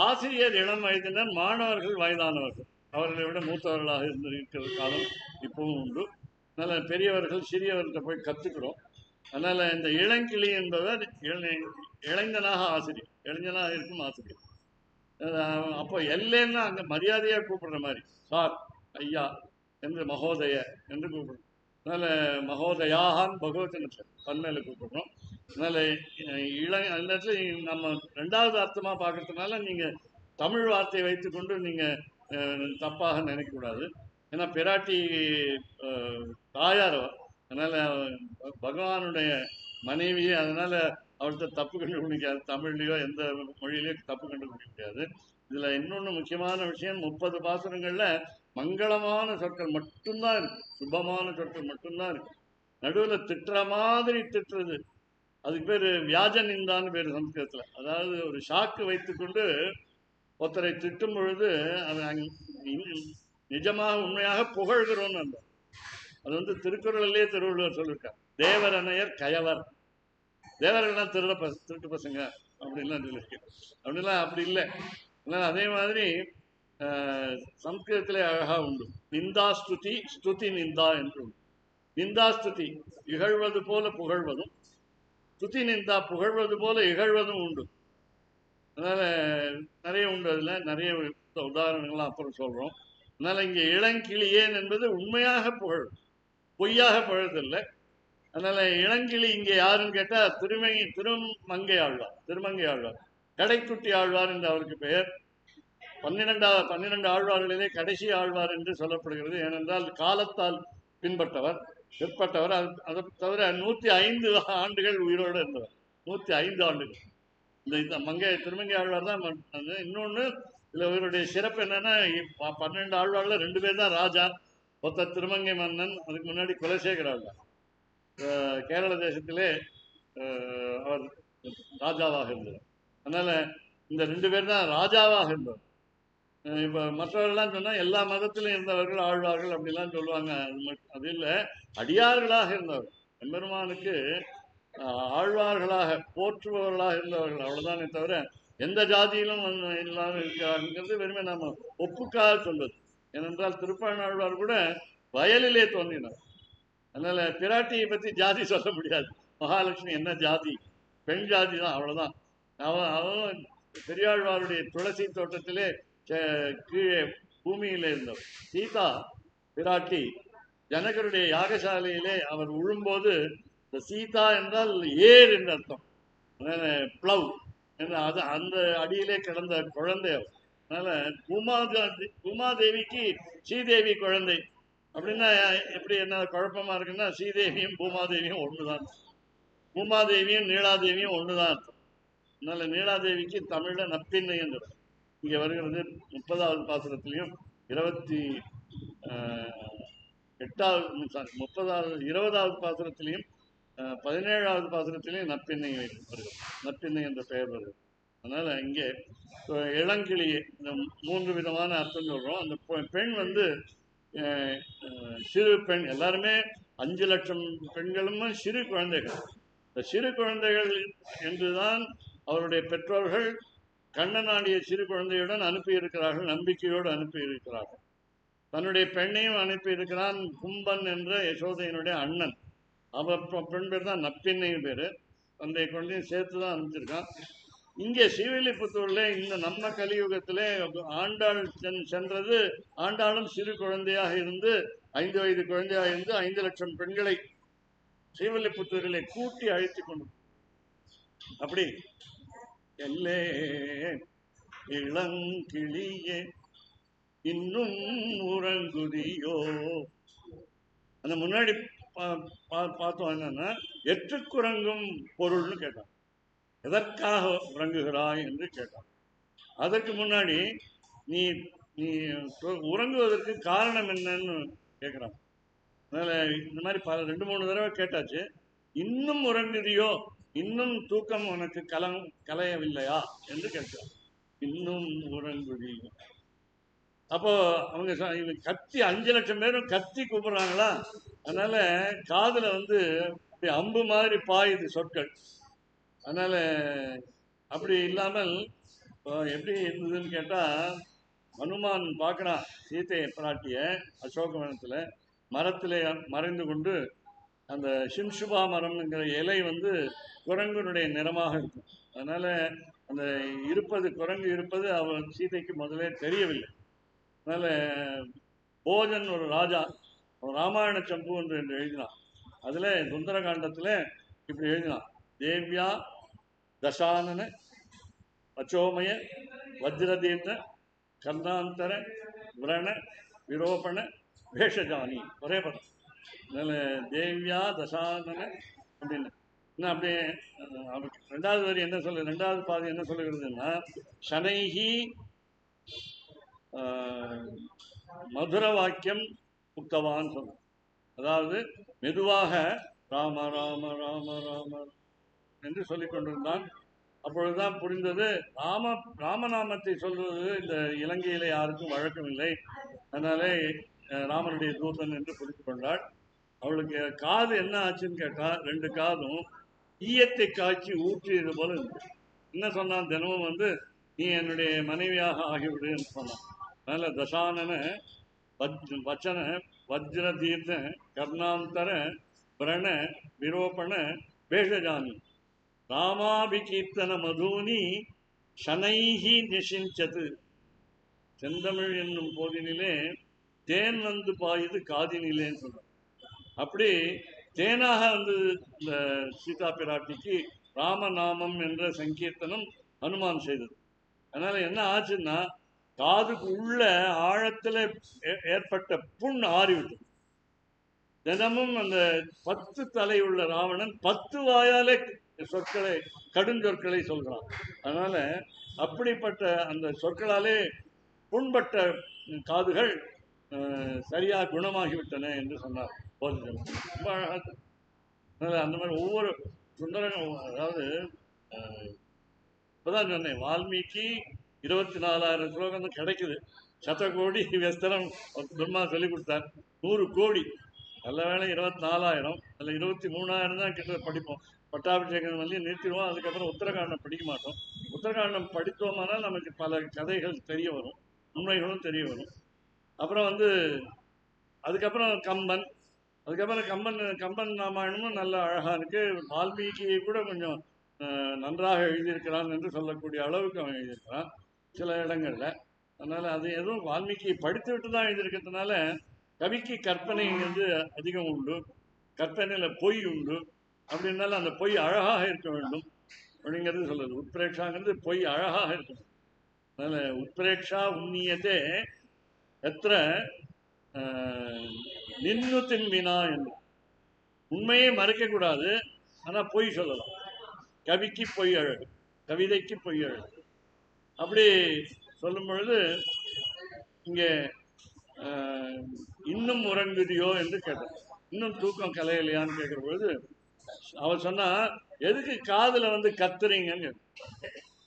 ஆசிரியர் இளம் வயதினர், மாணவர்கள் வயதானவர்கள், அவர்களை விட மூத்தவர்களாக இருக்கிற காலம் இப்பவும் உண்டு. அதனால் பெரியவர்கள் சிறியவர்கிட்ட போய் கற்றுக்கிறோம். அதனால் இந்த இளங்கிளி என்பவர் இளைஞனாக ஆசிரியர், இளைஞனாக இருக்கும் ஆசிரியர். அப்போ எல்லைன்னா அங்கே மரியாதையாக கூப்பிடுற மாதிரி, சார் ஐயா என்று மகோதய என்று கூப்பிடுறோம். அதனால் மகோதயாகான் பகவச்சனத்தில் பன்மையில் கூப்பிடுறோம். அதனால் அந்த இடத்துல நம்ம ரெண்டாவது அர்த்தமாக பார்க்கறதுனால நீங்கள் தமிழ் வார்த்தையை வைத்துக்கொண்டு நீங்கள் தப்பாக நினைக்கக்கூடாது. ஏன்னா பிராட்டி தாயார் அவர், அதனால் பகவானுடைய மனைவியே, அதனால் அவர்கிட்ட தப்பு கண்டுபிடிக்காது, தமிழ்லையோ எந்த மொழியிலையோ தப்பு கண்டுபிடிக்க முடியாது. இதில் இன்னொன்று முக்கியமான விஷயம், 30 பாசுரங்களில் மங்களமான சொற்கள் மட்டும்தான் இருக்கு, சுபமான சொற்கள் மட்டும்தான் இருக்கு. நடுவில் திட்டுற மாதிரி திட்டுறது, அதுக்கு பேர் வியாஜ நிந்தான்னு பேர் சம்ஸ்கிருதத்தில். அதாவது ஒரு ஷாக்கு வைத்துக்கொண்டு ஒருத்தரை திட்டும் பொழுது அது நிஜமாக உண்மையாக புகழ்கிறோன்னு அந்த அது வந்து திருக்குறளிலே திருவள்ளுவர் சொல்லியிருக்கார். தேவரணையர் கயவர், தேவர்கள்லாம் திருட்டு பசங்க அப்படின்லாம் சொல்லியிருக்கேன். அப்படிலாம் அப்படி இல்லை. அதே மாதிரி சம்ஸ்கிருதத்திலே அழகாக உண்டு, நிந்தா ஸ்துதி, ஸ்துதி நிந்தா என்று உண்டு. நிந்தா ஸ்துதி இகழ்வது போல புகழ்வதும், ஸ்துதி நிந்தா புகழ்வது போல இகழ்வதும் உண்டு. அதனால் நிறைய உண்டு, அதில் நிறைய உதாரணங்கள்லாம் அப்புறம் சொல்கிறோம். அதனால் இங்கே இளங்கிளியேன் என்பது உண்மையாக புகழ், பொய்யாக புகழ்தில்லை. அதனால் இளங்கிளி இங்கே யாருன்னு கேட்டால் திருமங்கை ஆழ்வார், திருமங்கை ஆழ்வார், கடைக்குட்டி ஆழ்வார் என்று அவருக்கு பெயர். 12 ஆழ்வார்களிலே கடைசி ஆழ்வார் என்று சொல்லப்படுகிறது. ஏனென்றால் காலத்தால் பிற்பட்டவர். அதை தவிர 105 ஆண்டுகள் உயிரோடு இருந்தவர், 105 ஆண்டுகள். இந்த திருமங்கை ஆழ்வார் தான். இன்னொன்று இதில் இவருடைய சிறப்பு என்னன்னா, 12 ஆழ்வாரில் 2 பேர் தான் ராஜா. ஒருத்தர் திருமங்கை மன்னன், அதுக்கு முன்னாடி குலசேகர ஆழ்வார் கேரள தேசத்திலே அவர் ராஜாவாக இருந்தவர். அதனால் இந்த 2 பேர் தான் ராஜாவாக இருந்தவர். இப்போ மற்றவர்கள்லாம் சொன்னால் எல்லா மதத்திலும் இருந்தவர்கள் ஆழ்வார்கள் அப்படிலாம் சொல்லுவாங்க. அது இல்லை, அடியார்களாக இருந்தவர்கள், எம்பெருமானுக்கு ஆழ்வார்களாக போற்றுபவர்களாக இருந்தவர்கள், அவ்வளோதானே தவிர எந்த ஜாதியிலும் இல்லாமல் இருக்கிறாங்கிறது வெறுமே நாம் ஒப்புக்காக சொல்வது. ஏனென்றால் திருப்பாணாழ்வார் கூட வயலிலே தோன்றினார். அதனால் பிராட்டியை பற்றி ஜாதி சொல்ல முடியாது. மகாலட்சுமி என்ன ஜாதி, பெண் ஜாதி தான், அவ்வளோதான். அவன் பெரியாழ்வாருடைய துளசி தோட்டத்திலே கீழே பூமியிலே இருந்தவர். சீதா பிராட்டி ஜனகருடைய யாகசாலையிலே அவர் உழும்போது, இந்த சீதா என்றால் ஏர் என்று அர்த்தம், பிளவ் என்று, அது அந்த அடியிலே கிடந்த குழந்தை அவர். அதனால பூமாதேவிக்கு ஸ்ரீதேவி குழந்தை அப்படின்னா எப்படி என்ன குழப்பமா இருக்குன்னா ஸ்ரீதேவியும் பூமாதேவியும் ஒண்ணுதான், பூமாதேவியும் நீலாதேவியும் ஒண்ணுதான். அதனால நீலாதேவிக்கு தமிழ்ல நப்பின்னை என்று இங்க வருகிறது. 30வது பாசுரத்திலையும் 20வது பாசுரத்திலையும் 17வது பாசுரத்திலையும் நப்பின்னை வருகிறது, நப்பின்னை என்ற பெயர் வருகிறது. அதனால இங்கே இளங்கிளியே இந்த 3 விதமான அர்த்தம் சொல்றோம். அந்த பெண் வந்து சிறு பெண், எல்லாருமே 5 லட்சம் பெண்களும் சிறு குழந்தைகள். இந்த சிறு குழந்தைகள் என்றுதான் அவருடைய பெற்றோர்கள் கண்ணனாடிய சிறு குழந்தையுடன் அனுப்பி இருக்கிறார்கள், நம்பிக்கையோடு அனுப்பி இருக்கிறார்கள். தன்னுடைய பெண்ணையும் அனுப்பி இருக்கிறான். கும்பன் என்ற யசோதையினுடைய அண்ணன், அவர் பெண் பேர் தான் நப்பின்னை பேரு, தந்தை குழந்தையும் சேர்த்துதான் அனுப்பிச்சிருக்கான். இங்கே ஸ்ரீவில்லிபுத்தூர்ல இந்த நம்ம கலியுகத்திலே ஆண்டாள் சென்றது. ஆண்டாளும் சிறு குழந்தையாக இருந்து 5 வயது குழந்தையாக இருந்து 5 லட்சம் பெண்களை ஸ்ரீவில்லிபுத்தூரிலே கூட்டி அழைத்து கொண்டு அப்படி எல்லே இளங்கிளியே இன்னும் உறங்குதியோ. அந்த முன்னாடி பார்த்தோம் என்னன்னா எற்றுக்குறங்கும் பொருள்னு கேட்டான், எதற்காக உறங்குகிறாய் என்று கேட்டான். அதற்கு முன்னாடி நீ நீ உறங்குவதற்கு காரணம் என்னன்னு கேட்கிறான். அதனால இந்த மாதிரி 2-3 தடவை கேட்டாச்சு. இன்னும் உறங்குதியோ, இன்னும் தூக்கம் உனக்கு கலையவில்லையா என்று கேட்கிறான். இன்னும் உறங்குதியோ. அப்போ அவங்க கத்தி 5 லட்சம் பேரும் கத்தி கூப்பிடுறாங்களா, அதனால காதுல வந்து அம்பு மாதிரி பாயுது சொற்கள். அதனால அப்படி இல்லாமல் எப்படி இருந்ததுன்னு கேட்டா, ஹனுமான் பார்க்கறான் சீதையை பிராட்டிய அசோகவனத்துல மரத்திலே மறைந்து கொண்டு. அந்த சிம்சுபா மரம்ங்கிற இலை வந்து குரங்குனுடைய நிறமாக இருக்கும். அதனால அந்த குரங்கு இருப்பது அவன் சீதைக்கு முதலே தெரியவில்லை. அதனால போஜன் ஒரு ராஜா ராமாயண சம்பு என்று எழுதினான். அதுல சுந்தரகாண்டத்துல இப்படி எழுதினான், தேவ்யா தசானன அச்சோமய வஜ்ரதீர்த்த கர்ணாந்தர விரண விரோபண பேஷஜானி, ஒரே படம். அதனால தேவ்யா தசானன அப்படின்னு இன்னும் அப்படியே 2வது வரி என்ன சொல்லு, 2வது பாதி என்ன சொல்லுகிறதுன்னா, சனைஹி மதுர வாக்கியம் உக்தவான் சொல்ல, அதாவது மெதுவாக ராம ராம ராம ராம என்று சொல்லிக் கொண்டிருந்தான். அப்பொழுதுதான் புரிந்தது, ராமநாமத்தை சொல்வது இந்த இலங்கையில யாருக்கும் வழக்கமில்லை, அதனாலே ராமனுடைய தூதன் என்று புரிந்து கொண்டாள். அவளுக்கு காது என்ன ஆச்சுன்னு கேட்டா, 2 காதும் ஈயத்தை காய்ச்சி ஊற்றியது போல இருக்கு. என்ன சொன்னான், தினமும் வந்து நீ என்னுடைய மனைவியாக ஆகிவிடுன்னு சொன்னான். அதனால தசானன வச்சன வஜ்ர தீர்த்த கர்ணாந்தர பிரண விரோபண பேஷஜானி ராமாபிகீர்த்தன மதூனி சனைஹி நிஷிஞ்சது. செந்தமிழ் என்னும் போதினிலே தேன் வந்து பாயுது காதினிலேன்னு சொல்ற. அப்படி தேனாக வந்து இந்த சீதா பிராட்டிக்கு ராமநாமம் என்ற சங்கீர்த்தனம் ஹனுமான் செய்தது. அதனால என்ன ஆச்சுன்னா, காதுக்கு உள்ள ஆழத்துல ஏற்பட்ட புண் ஆறிவிட்டது. தினமும் அந்த 10 தலை உள்ள ராவணன் 10 வாயாலே சொற்களை கடுஞ்சொற்களை சொல்கிறான். அதனால அப்படிப்பட்ட அந்த சொற்களாலே புண்பட்ட காதுகள் சரியா குணமாகிவிட்டன என்று சொன்னார் போதிதர். ரொம்ப அழகாக. அதனால அந்த மாதிரி ஒவ்வொரு சுந்தரங்களும், அதாவது இப்பதான் சொன்னேன், வால்மீகி 24,000 ஸ்லோகம் தான் கிடைக்குது. 100 கோடி விஸ்தரம் பிரம்மா சொல்லி கொடுத்தார். 100 கோடி, நல்ல வேலை 24,000, அதில் 23,000 தான் கிட்ட படிப்போம். பட்டாபிஷேகம் வந்து நிறுத்திடுவோம். அதுக்கப்புறம் உத்தரகாண்டம் படிக்க மாட்டோம். உத்தரகாண்டம் படித்தோமானால் நமக்கு பல கதைகள் தெரிய வரும், உண்மைகளும் தெரிய வரும். அப்புறம் வந்து அதுக்கப்புறம் கம்பன் ராமாயணமும் நல்ல அழகா இருக்கு. வால்மீகியை கூட கொஞ்சம் நன்றாக எழுதியிருக்கிறான் என்று சொல்லக்கூடிய அளவுக்கு அவன் எழுதியிருக்கிறான் சில இடங்கள்ல. அதனால அது எதுவும் வால்மீகியை படித்து விட்டு தான் எழுதியிருக்கிறதுனால கவிக்கு கற்பனை வந்து அதிகம் உண்டு, கற்பனையில பொய் உண்டு. அப்படின்னாலும் அந்த பொய் அழகாக இருக்க வேண்டும் அப்படிங்கிறது சொல்லுது. உட்பிரேட்சாங்கிறது பொய் அழகாக இருக்கணும். உத்பிரேக்ஷா உன்னியதே எத்திர நின்னு தின்வினா என்று. உண்மையை மறைக்க கூடாது, ஆனா பொய் சொல்லலாம். கவிக்கு பொய் அழகு, கவிதைக்கு பொய் அழகு. அப்படி சொல்லும் பொழுது இங்கே இன்னும் உறங்குதியோ என்று கேட்டார். இன்னும் தூக்கம் கலையலையான்னு கேட்கிற பொழுது அவர் சொன்னா, எதுக்கு காதுல கத்துறீங்கன்னு.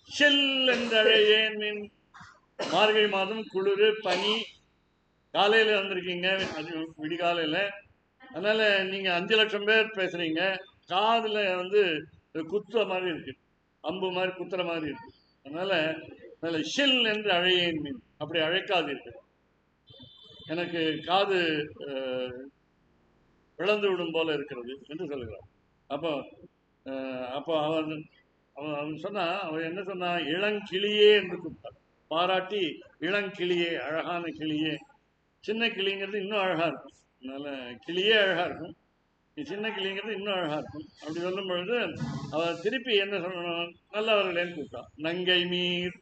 செல் என்றழையேன், மார்கழி மாதம் குளிர் பனி, காலையில வந்திருக்கீங்க, அது விடிகாலையில. அதனால நீங்க 5 லட்சம் பேர் பேசுறீங்க, காதுல குத்துற மாதிரி இருக்கு, அம்பு மாதிரி குத்துற மாதிரி இருக்கு. அதனால ஷில் என்று அழையேன் மீன், அப்படி அழைக்காதீர்கள், எனக்கு காது இழந்து விடும் போல இருக்கிறது என்று சொல்லுகிறார். அப்போ அவன் சொன்னா, அவன் என்ன சொன்னா, இளங்கிளியே என்று கூப்பிட்டார், பாராட்டி. இளங்கிளியே, அழகான கிளியே. சின்ன கிளிங்கிறது இன்னும் அழகா இருக்கும், அதனால கிளியே அழகா இருக்கும், சின்ன கிளிங்கிறது இன்னும் அழகா இருக்கும். அப்படி சொல்லும் பொழுது அவன் திருப்பி என்ன சொல்லணும், நல்லவர்களேன்னு கூப்பிட்டான். நங்கை மீர்,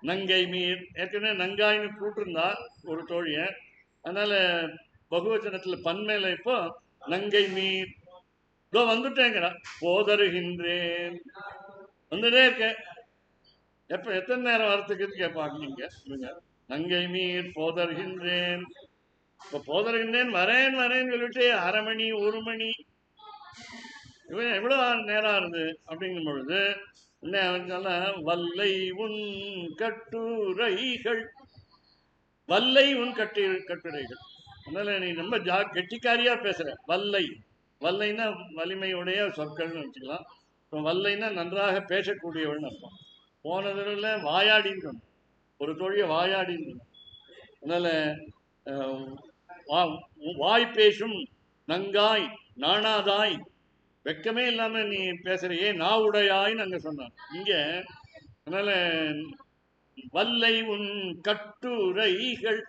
நங்கை மீர். ஏற்கனவே நங்காயின்னு கூப்பிட்டுருந்தா ஒரு தோழிய, அதனால பகுவச்சனத்துல பன்மையில இப்போ நங்கை மீர். இதோ வந்துட்டேங்கிறா. போதருகின்றேன், வந்துட்டே இருக்கேன், எத்தனை நேரம் வரத்துக்குன்னு கேட்பாங்க நீங்க. நங்கை மீர் போதருகின்றேன். இப்ப போதருகின்றேன், வரேன்னு சொல்லிட்டு 1/2 மணி 1 மணி எவ்வளவு நேரம் ஆகுது அப்படிங்கும் பொழுது என்ன, வல்லை உன் கட்டுரைகள், வல்லை உன் கட்டுரைகள். அதனால நீ ரொம்ப கெட்டிக்காரியா பேசுற. வல்லைன்னா வலிமையுடைய சொற்கள்னு வச்சுக்கலாம். இப்போ வல்லைன்னா நன்றாக பேசக்கூடியவள்னு அர்த்தம். போனதுல வாயாடின்னு, ஒரு தோழிய வாயாடின்னு. அதனால வாய் பேசும் நங்காய் நாணாதாய், வெக்கமே இல்லாம நீ பேசுறியே, நாவுடையாய்ன்னு அங்க சொன்னான் இங்க. அதனால வல்லை உன் கட்டுரைகள்,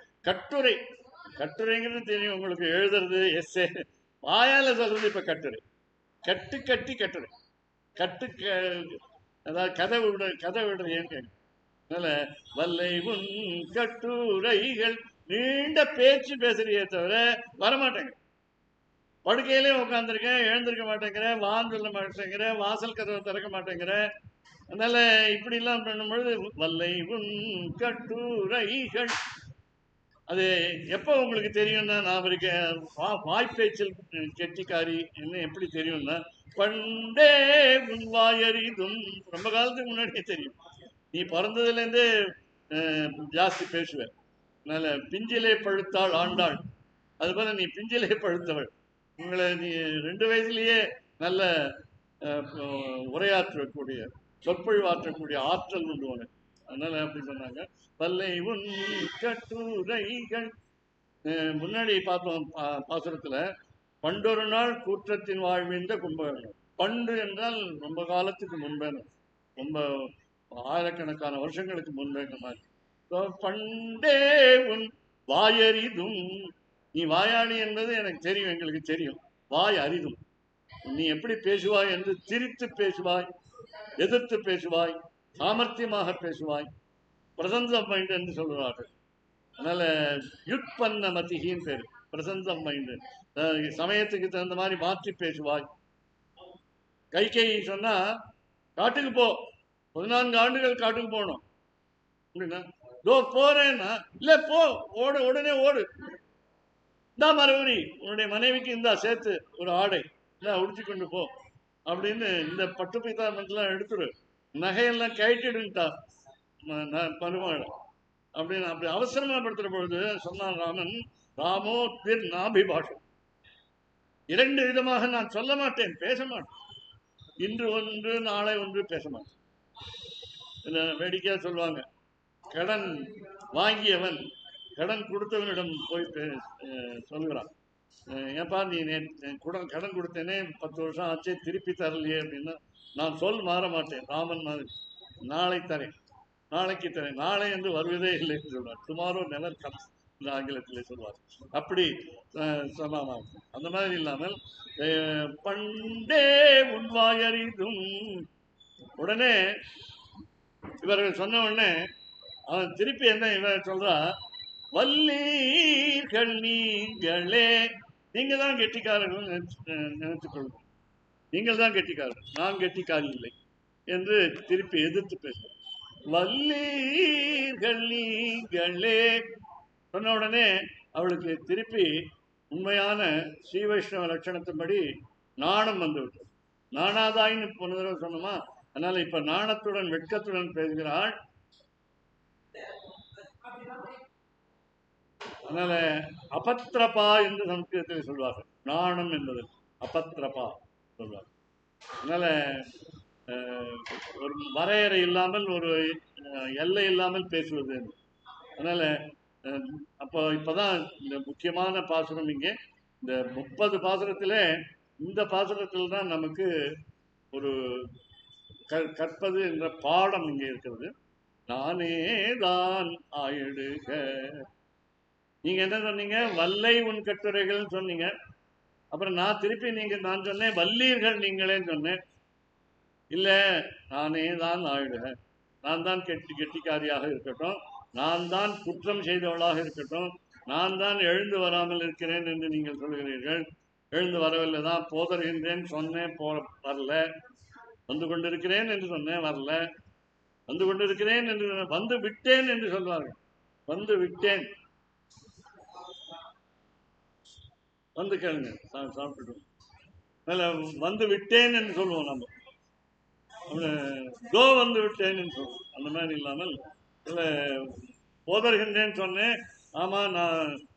கட்டுரைங்கிறது தெரியும் உங்களுக்கு, எழுதுறது எஸ்ஸே, வாயால சொல்றது இப்ப கட்டுரை. கட்டுரை, அதாவது கதை விடுறேன்னு கேட்க. அதனால வல்லை உன் கட்டுரைகள், நீண்ட பேச்சு பேசுறியே தவிர வரமாட்டேங்க. படுக்கையிலே உட்காந்துருக்கேன், எழுந்திருக்க மாட்டேங்கிற, வான் சொல்ல மாட்டேங்கிற, வாசல் கதவை திறக்க மாட்டேங்கிற. அதனால இப்படி எல்லாம் பண்ணும் பொழுது வல்லை உன் கட்டுரைகள். அது எப்போ உங்களுக்கு தெரியும்னா, நான் இருக்கேன் வாய்ப்பேச்சில் கெட்டிக்காரி என்ன எப்படி தெரியும்னா, பண்டே உன் வாயறிதும், ரொம்ப காலத்துக்கு முன்னாடியே தெரியும். நீ பிறந்ததுலேருந்தே ஜாஸ்தி பேசுவேன். அதனால பிஞ்சிலே பழுத்தாள் ஆண்டாள், அது போல நீ பிஞ்சிலே பழுத்தவள். உங்களை நீ 2 வயசுலேயே நல்ல உரையாற்றக்கூடிய, சொற்பொழிவாற்றக்கூடிய ஆற்றல் உண்டு உனக்கு. அதனால அப்படி சொன்னாங்க. வல்லை உன் கட்டுரைகள். முன்னாடி பார்த்தோம் பாசுரத்துல, பண்டொரு நாள் கூற்றத்தின் வாழ்விந்த கும்பகர்ணன். பண்டு என்றால் ரொம்ப காலத்துக்கு முன்பே, ரொம்ப ஆயிரக்கணக்கான வருஷங்களுக்கு முன்பே மாதிரி. பண்டே உன் வாயறிதும், நீ வாயாடி என்பது எனக்கு தெரியும், எங்களுக்கு தெரியும். வாய் அரிதும், நீ எப்படி பேசுவாய் என்று திரித்து பேசுவாய், எதிர்த்து பேசுவாய், சாமர்த்தியமாக பேசுவாய், பிரசன்ஸ் மைண்ட் என்று சொல்கிறார்கள். அதனால யுட்பன்ன மதிகின்னு பேரு, பிரசன்ஸ் மைண்ட். சமயத்துக்கு தகுந்த மாதிரி மாற்றி பேசுவாய். கைகை சொன்னா காட்டுக்கு போ, 14 ஆண்டுகள் காட்டுக்கு போகணும் அப்படின்னா, இதோ போறேன்னா, இல்ல போ, ஓடு, உடனே ஓடு. இந்தா மறுபடி உன்னுடைய மனைவிக்கு இந்தா சேர்த்து ஒரு ஆடை, இல்ல உடுத்தி கொண்டு போ அப்படின்னு. இந்த பட்டு பைத்தாமெல்லாம் எடுத்துரு, நகையெல்லாம் கழட்டிடுட்டா பருமாள் அப்படின்னு. அப்படி அவசரமா படுத்துற பொழுது சொன்னான் ராமன், ராமோ திர் நாபிபாஷம், 2 விதமாக நான் சொல்ல மாட்டேன், பேச மாட்டேன். இன்று ஒன்று நாளை ஒன்று பேச மாட்டேன். வேடிக்கையா சொல்லுவாங்க, கடன் வாங்கியவன் கடன் கொடுத்தவனிடம் போய் சொல்கிறான், ஏப்பா நீ கடன் கொடுத்தேனே 10 வருஷம் ஆச்சு, திருப்பி தரலையே அப்படின்னா, நான் சொல் மாற மாட்டேன், ராமன் மாதிரி, நாளை தரேன், நாளைக்கு தரேன், நாளை என்று வருவதே இல்லை என்று சொல்வார். டுமாரோ நெவர் கம்ஸ் என்று ஆங்கிலத்திலே சொல்வார். அப்படி சொன்னான். அந்த மாதிரி இல்லாமல் பண்டே உன்வாயறிதும், உடனே இவர்கள் சொன்ன உடனே அவன் திருப்பி என்ன இவன் சொல்றா, வல்லீர்கள் நீங்களே, நீங்க தான் கெட்டிக்காரர்கள் நினைத்துக் கொள்ளுங்க, நீங்கள் தான் கெட்டிக்காரர்கள், நான் கெட்டிக்காரி இல்லை என்று திருப்பி எதிர்த்து பேச. வல்லீர்கள் நீங்களே சொன்ன உடனே அவளுக்கு திருப்பி உண்மையான ஸ்ரீ வைஷ்ணவ லட்சணத்தின்படி நாணம் வந்து விட்டது. நாணாதாயின்னு போன தடவை சொன்னோமா, அதனால இப்ப நாணத்துடன் வெட்கத்துடன் பேசுகிறாள். அதனால அபத்ரபா என்று சமஸ்கிருதத்தில் சொல்வார்கள், நாணம் என்பது அபத்ரபா சொல்வார்கள். அதனால ஒரு வரையறை இல்லாமல், ஒரு எல்லை இல்லாமல் பேசுவது. அதனால அப்போ இப்பதான் இந்த முக்கியமான பாசுரம் இங்கே, இந்த 30 பாசுரத்திலே இந்த பாசுரத்தில் தான் நமக்கு ஒரு கற்பது என்ற பாடம் இங்கே இருக்கிறது. நானே தான் ஆயிடுக. நீங்க என்ன சொன்னீங்க, வல்லை உன் கட்டுரைகள் சொன்னீங்க. அப்புறம் நான் திருப்பி நான் சொன்னேன் வல்லீர்கள் நீங்களேன்னு சொன்னேன். இல்ல, நானே தான் ஆயிடுக, நான் தான் கெட்டிக்காரியாக இருக்கட்டும், நான் தான் குற்றம் செய்தவளாக இருக்கட்டும், நான் தான் எழுந்து வராமல் இருக்கிறேன் என்று நீங்கள் சொல்கிறீர்கள். எழுந்து வரவில்லை தான், போதர்கின்றேன் சொன்னேன், வரல. வந்து கொண்டிருக்கிறேன் என்று சொன்னேன், வரல. வந்து கொண்டிருக்கிறேன் என்று வந்து விட்டேன் என்று சொல்வார்கள். வந்து விட்டேன், வந்து கேளுங்க, சாப்பிட்டு வந்து விட்டேன் என்று சொல்லுவோம் நம்ம. தோ வந்து விட்டேன் என்று சொல்லுவோம். அந்த மாதிரி இல்லாமல் போதர்கின்றேன் சொன்னேன், ஆமா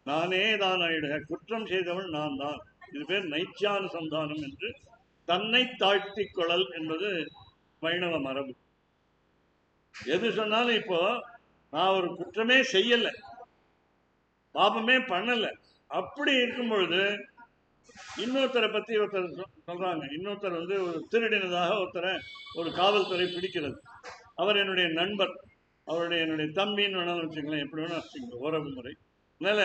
நானே தான் ஆயிடுக, குற்றம் செய்தவள் நான் தான். இது பேர் நைச்சானுசந்தானம் என்று தன்னை தாழ்த்தி கொள்ளல் என்பது வைணவ மரபு. எது சொன்னாலும் இப்போ நான் ஒரு குற்றமே செய்யல, பாபமே பண்ணல, அப்படி இருக்கும் பொழுது இன்னொருத்தரை பத்தி ஒருத்தர் சொல்றாங்க, இன்னொருத்தர் ஒரு திருடினதாக ஒருத்தரை ஒரு காவல்துறை பிடிக்கிறது. அவர் என்னுடைய நண்பர், அவருடைய என்னுடைய தம்பின்னு வேணாலும் வச்சுக்கலாம், எப்படி வேணா வச்சுக்கோங்க, உறவு முறை. அதனால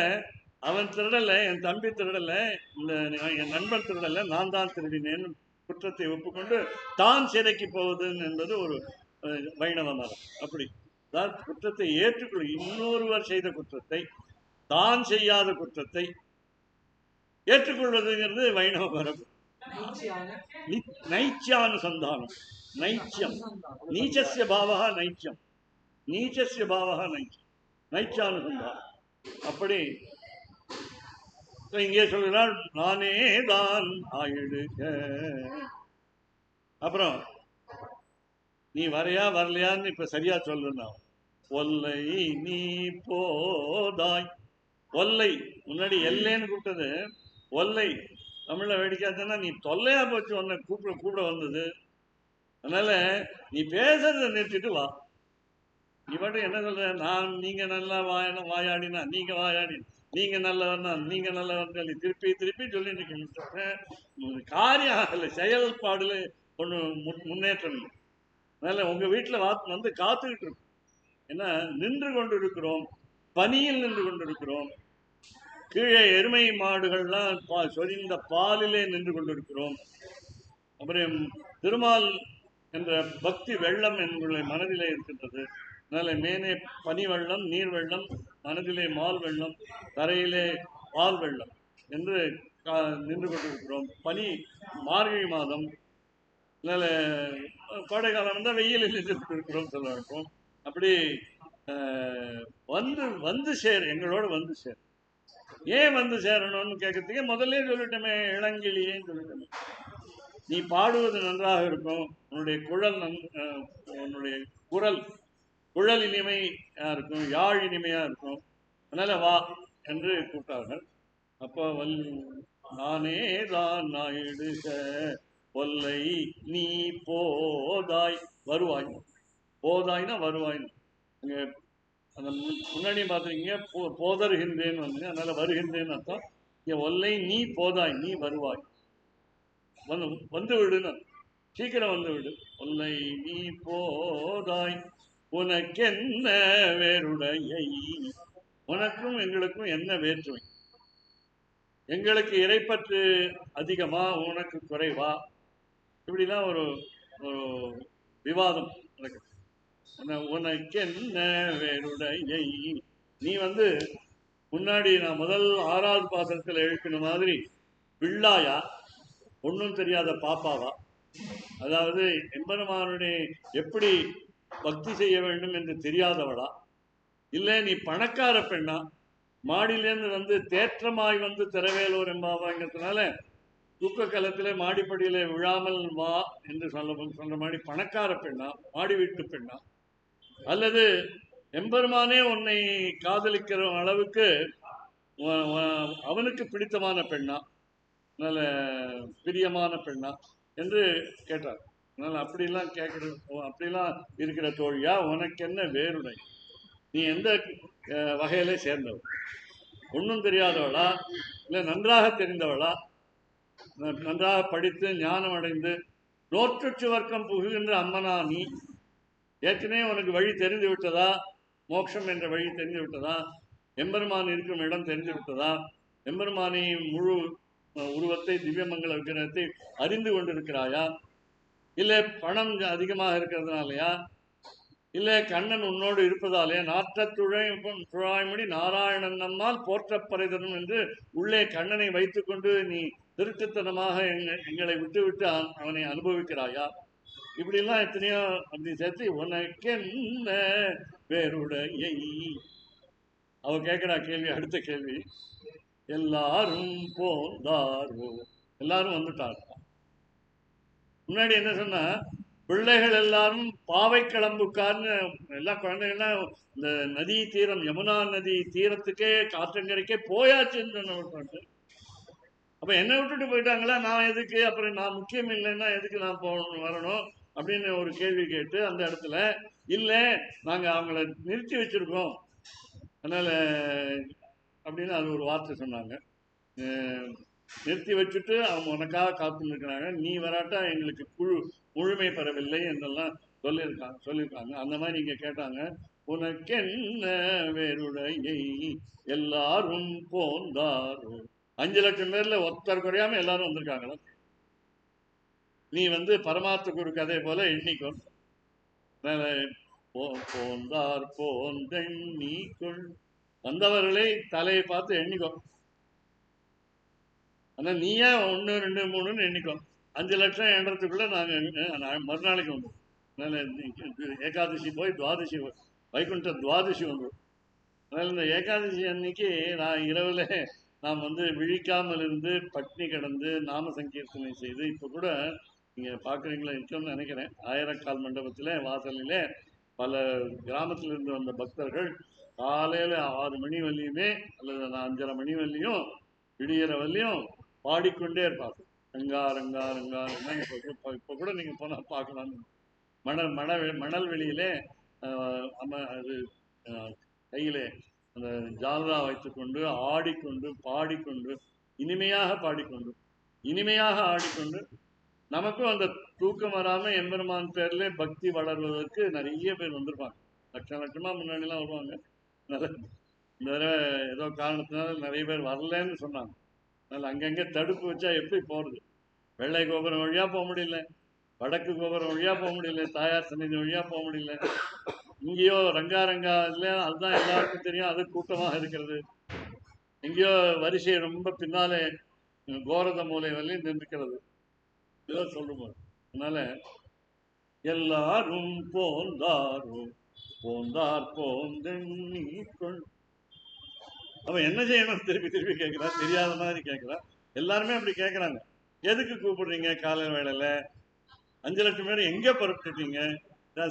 அவன் திருடலை, என் தம்பி திருடலை, இந்த என் நண்பர் திருடலை, நான் தான் திருடினேன்னு குற்றத்தை ஒப்புக்கொண்டு தான் சிறைக்கு போவதுன்னு என்பது ஒரு வைணவ மரம். அப்படி தான் குற்றத்தை ஏற்றுக்கொள், இன்னொருவர் செய்த குற்றத்தை, தான் செய்யாத குற்றத்தை ஏற்றுக்கொள்வதுங்கிறது வைணவ மரபு. நைச்சியானுசந்தானம், நைச்சியம், நீச்சஸ்ய பாவகா நைச்சியம், நீச்சஸ்ய பாவகா நைச்சியம், நைச்சானுசந்தானம். அப்படி இங்கே சொல்கிறாள், நானே தான் ஆயிடுக. அப்புறம் நீ வரையா வரலையான்னு இப்ப சரியா சொல்லுனா, ஒல்லை நீ போதாய். ஒல்லை முன்னாடி எல்லைன்னு கூப்பிட்டது, ஒல்லை தமிழ்ல வேடிக்காதுன்னா நீ தொல்லையா போச்சு, உன்னை கூப்பிட வந்தது. அதனால நீ பேசுறத நிறுத்திட்டு வா. நீ மட்டும் என்ன சொல்ற, நீங்க நல்லா வாயாடினா நீங்க வாயாடி, நீங்க நல்லவர்னா நீங்க நல்லவர், திருப்பி திருப்பி சொல்லிட்டு இருக்கீங்க. காரியம் இல்லை, செயல்பாடுல ஒண்ணு முன்னேற்றம் இல்லை. அதனால உங்க வீட்டுல வந்து காத்துக்கிட்டு இருக்கும். ஏன்னா நின்று கொண்டு இருக்கிறோம், பனியில் நின்று கொண்டிருக்கிறோம், கீழே எருமை மாடுகள்லாம் சொரிந்த பாலிலே நின்று கொண்டிருக்கிறோம். அப்புறம் திருமால் என்ற பக்தி வெள்ளம் எங்களுடைய மனதிலே இருக்கின்றது. அதனால மேலே பனி வெள்ளம், நீர் வெள்ளம், மனதிலே மால் வெள்ளம், தரையிலே பால் வெள்ளம் என்று நின்று கொண்டிருக்கிறோம். பனி மார்கழி மாதம், அதனால கோடை காலம் வந்தால் வெயிலில் நின்று கொண்டிருக்கிறோம் சொல்ல வேண்டும். அப்படி வந்து சேர், எங்களோட வந்து சேர். ஏன் வந்து சேரணும்னு கேட்கறதுக்கே முதல்ல சொல்லிட்டோமே, இளங்கிளியேன்னு சொல்லிட்டோமே. நீ பாடுவது நன்றாக இருக்கும், உன்னுடைய உன்னுடைய குழல் இனிமையா இருக்கும், யாழ் இனிமையா இருக்கும், அதனால வா என்று கூப்பிட்டார்கள். அப்போ நானே தான் ஆயிடுக, ஒல்லை நீ போதாய், வருவாய். போதாய்னா வருவாய். இங்க அந்த முன்னாடி பார்த்துருக்கீங்க, போதருகின்றேன்னு வந்து, அதனால வருகின்றேன்னு அர்த்தம். இங்க ஒல்லை நீ போதாய், நீ வருவாய், வந்து விடுன்னு, சீக்கிரம் வந்து விடு. ஒல்லை நீ போதாய், உனக்கென்ன வேறுடையை, உனக்கும் எங்களுக்கும் என்ன வேற்றுமை, எங்களுக்கு இறைப்பற்று அதிகமா உனக்கு குறைவா, இப்படிலாம் ஒரு விவாதம் நடக்குது. உனக்கு என்ன வேறுடையை. நீ முன்னாடி நான் முதல் 6வது பாசனத்தில் எழுப்பின மாதிரி பிள்ளாயா, ஒன்றும் தெரியாத பாப்பாவா? அதாவது எம்பெருமானுடைய எப்படி பக்தி செய்ய வேண்டும் என்று தெரியாதவளா? இல்லை நீ பணக்கார பெண்ணா? மாடியிலேருந்து தேற்றமாய் திரவேலூர் எம்பாவாங்கிறதுனால தூக்க காலத்திலே மாடிப்படியிலே விழாமல் வா என்று சொல்ற மாதிரி பணக்கார பெண்ணா, மாடி வீட்டு பெண்ணா? அல்லது எம்பெருமானே உன்னை காதலிக்கிற அளவுக்கு அவனுக்கு பிடித்தமான பெண்ணா, நல்ல பிரியமான பெண்ணா என்று கேட்டார். அதனால் அப்படிலாம் கேட்கறது, அப்படிலாம் இருக்கிற தோழியா? உனக்கு என்ன வேறுடை? நீ எந்த வகையில சேர்ந்தவள்? ஒன்றும் தெரியாதவளா, இல்லை நன்றாக தெரிந்தவளா, நன்றாக படித்து ஞானம் அடைந்து நோற்றுச்சு வர்க்கம் புகுகின்ற அம்மனா நீ? ஏற்கனவே உனக்கு வழி தெரிந்து விட்டதா? மோட்சம் என்ற வழி தெரிந்து விட்டதா? எம்பெருமான் இருக்கும் இடம் தெரிந்து விட்டதா? எம்பெருமானி முழு உருவத்தை, திவ்யமங்கல விக்கிரகத்தை அறிந்து கொண்டிருக்கிறாயா? இல்லை பணம் அதிகமாக இருக்கிறதுனாலயா? இல்லை கண்ணன் உன்னோடு இருப்பதாலே நாற்றத்துழாய்மொழி நாராயணன் நம்மால் போற்றப்பறைதரும் என்று உள்ளே கண்ணனை வைத்துக்கொண்டு நீ திருட்டுத்தனமாக எங்களை விட்டு அவனை அனுபவிக்கிறாயா? இப்படிலாம் எத்தனையோ அப்படி சேர்த்து உனக்கு என்ன வேறுடையை. அவ கேட்கிறா கேள்வி, அடுத்த கேள்வி. எல்லாரும் போந்தாரோ, எல்லாரும் வந்துட்டார். முன்னாடி என்ன சொன்னா, பிள்ளைகள் எல்லாரும் பாவை கிளம்புக்கார்னு எல்லா குழந்தைகள்லாம் இந்த நதி தீரம், யமுனா நதி தீரத்துக்கே காற்றங்கரைக்கே போயாச்சுன்னு சொன்ன. அப்ப என்னை விட்டுட்டு போயிட்டாங்களா, நான் எதுக்கு, அப்புறம் நான் முக்கியம் இல்லைன்னா எதுக்கு நான் போகணும் வரணும் அப்படின்னு ஒரு கேள்வி கேட்டு அந்த இடத்துல இல்லை நாங்கள் அவங்கள நிறுத்தி வச்சிருக்கோம் அதனால அப்படின்னு அது ஒரு வார்த்தை சொன்னாங்க. நிறுத்தி வச்சுட்டு அவங்க உனக்காக காத்து இருக்கிறாங்க, நீ வராட்டா எங்களுக்கு முழுமை பெறவில்லை என்றெல்லாம் சொல்லியிருக்காங்க. அந்த மாதிரி இங்க கேட்டாங்க, உனக்கு என்ன வேறுடையை எல்லாரும் போந்தாரோ. 5 லட்சம் பேர்ல ஒருத்தர் குறையாம எல்லாரும் வந்திருக்காங்களா? நீ பரமார்த்த குரு கதை போல எண்ணிக்கொள். போந்தார் போந்தெண்ணிக்கொள், வந்தவர்களை தலையை பார்த்து எண்ணிக்கோ. ஆனா நீ ஏன் 1 2 3ன்னு எண்ணிக்கோ. 5 லட்சம் எண்றதுக்குள்ள நாங்க மறுநாளைக்கு வந்துடும். ஏகாதசி போய் துவாதசி, வைகுண்ட துவாதசி வந்துடும். அதனால இந்த ஏகாதசி அன்னைக்கு நான் இரவுல நாம் விழிக்காமல் இருந்து பட்னி கிடந்து நாம சங்கீர்த்தனை செய்து, இப்ப கூட நீங்க பாக்குறீங்களா இருக்கணும்னு நினைக்கிறேன், ஆயிரக்கால் மண்டபத்திலே வாசலிலே பல கிராமத்தில் இருந்து வந்த பக்தர்கள் காலையில 6 மணி வரையுமே அல்லது 5:30 மணி வரையும் விடிகிற வரையும் பாடிக்கொண்டே இருப்பாங்க. ரங்கா ரங்கா ரங்கா ரங்கா. இப்ப கூட நீங்க போனா பார்க்கலாம். மணல் வெளியிலே அது கையிலே அந்த ஜால்ரா வைத்துக்கொண்டு ஆடிக்கொண்டு பாடிக்கொண்டு இனிமையாக பாடிக்கொண்டு இனிமையாக ஆடிக்கொண்டு, நமக்கும் அந்த தூக்கம் வராம எம்பெருமான் பேர்ல பக்தி வளர்வதற்கு நிறைய பேர் வந்திருப்பாங்க. லட்சமா முன்னாடிலாம் வருவாங்க. இந்த தடவை ஏதோ காரணத்தினால நிறைய பேர் வரலன்னு சொன்னாங்க. அதனால அங்கங்கே தடுப்பு வச்சா எப்படி போறது? வெள்ளை கோபுரம் வழியா போக முடியல, வடக்கு கோபுரம் வழியா போக முடியல, தாயார் சன்னிதி வழியா போக முடியல. இங்கேயோ ரங்கா ரங்கா இல்லை, அதுதான் எல்லாருக்கும் தெரியும், அது கூட்டமாக இருக்கிறது. எங்கேயோ வரிசை ரொம்ப பின்னாலே கோரத மூலை வரையும் நின்றுக்கிறது. இதோ சொல்லுவோம். அதனால எல்லாரும் போந்தாரோ போந்தார் போந்தெண்ணிக்கொள். அவன் என்ன செய்யணும் திருப்பி திருப்பி கேட்கிறான், தெரியாத மாதிரி கேட்கிறான். எல்லாருமே அப்படி கேட்கறாங்க. எதுக்கு கூப்பிடுறீங்க காலை வேளையில? 5 லட்சம் பேர் எங்க புறப்பட்டுட்டீங்க?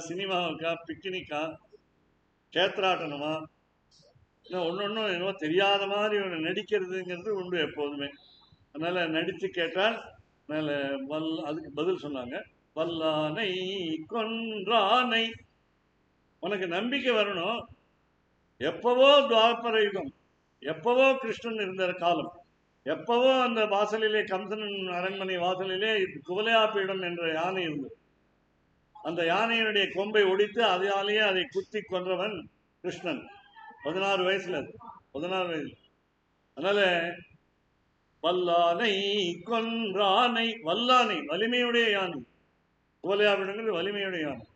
சினிமாவுக்கா, பிக்னிக்கா, கேத்திராட்டனமா? ஒன்னொன்னும் என்னவோ தெரியாத மாதிரி நடிக்கிறதுங்கிறது உண்டு எப்போதுமே. அதனால நடித்து கேட்டால் அதுக்கு பதில் சொன்னாங்க, வல்லானை கொன்றானை. உனக்கு நம்பிக்கை வரணும். எப்பவோ துவாபர யுகம், எப்பவோ கிருஷ்ணன் இருந்த காலம், எப்பவோ அந்த வாசலிலே கம்சன் அரண்மனை வாசலிலே குவலையாபீடம் என்ற யானை இருந்தது. அந்த யானையினுடைய கொம்பை ஒடித்து அதாலேயே அதை குத்தி கொன்றவன் கிருஷ்ணன். 16 வயசுல. அதனால வல்லானை கொன்றானை, வல்லானை வலிமையுடைய யானை, குவலையாபீடங்கிறது வலிமையுடைய யானை.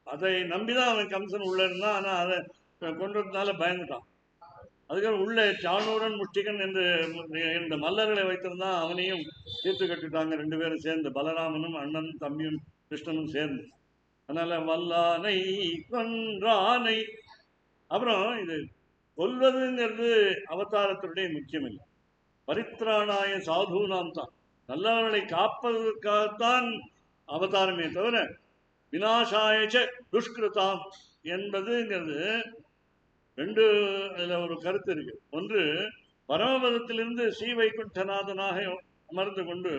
அதை நம்பிதான் அவன் கம்சன் உள்ள இருந்தான். ஆனா அதை கொண்டதுனால பயந்துட்டான். அதுக்கப்புறம் உள்ள சாணூரன் முஷ்டிகன் என்று இந்த மல்லர்களை வைத்திருந்தான். அவனையும் தீர்த்து கட்டிட்டாங்க 2 பேரும் சேர்ந்து, பலராமனும் அண்ணனும் தம்பியும் கிருஷ்ணனும் சேர்ந்து. அதனால வல்லானை கொன்றானை. அப்புறம் இது கொல்வதுங்கிறது அவதாரத்தினுடைய முக்கியம் இல்லை. பரித்ராணாய சாதுனாம் தான், நல்லவர்களை காப்பதற்காகத்தான் அவதாரமே தவிர விநாசாயச்ச துஷ்கிருதாம் என்பதுங்கிறது 2 அதுல ஒரு கருத்து இருக்கு. ஒன்று, பரமபதத்திலிருந்து ஸ்ரீவைகுண்டநாதனாக அமர்ந்து கொண்டு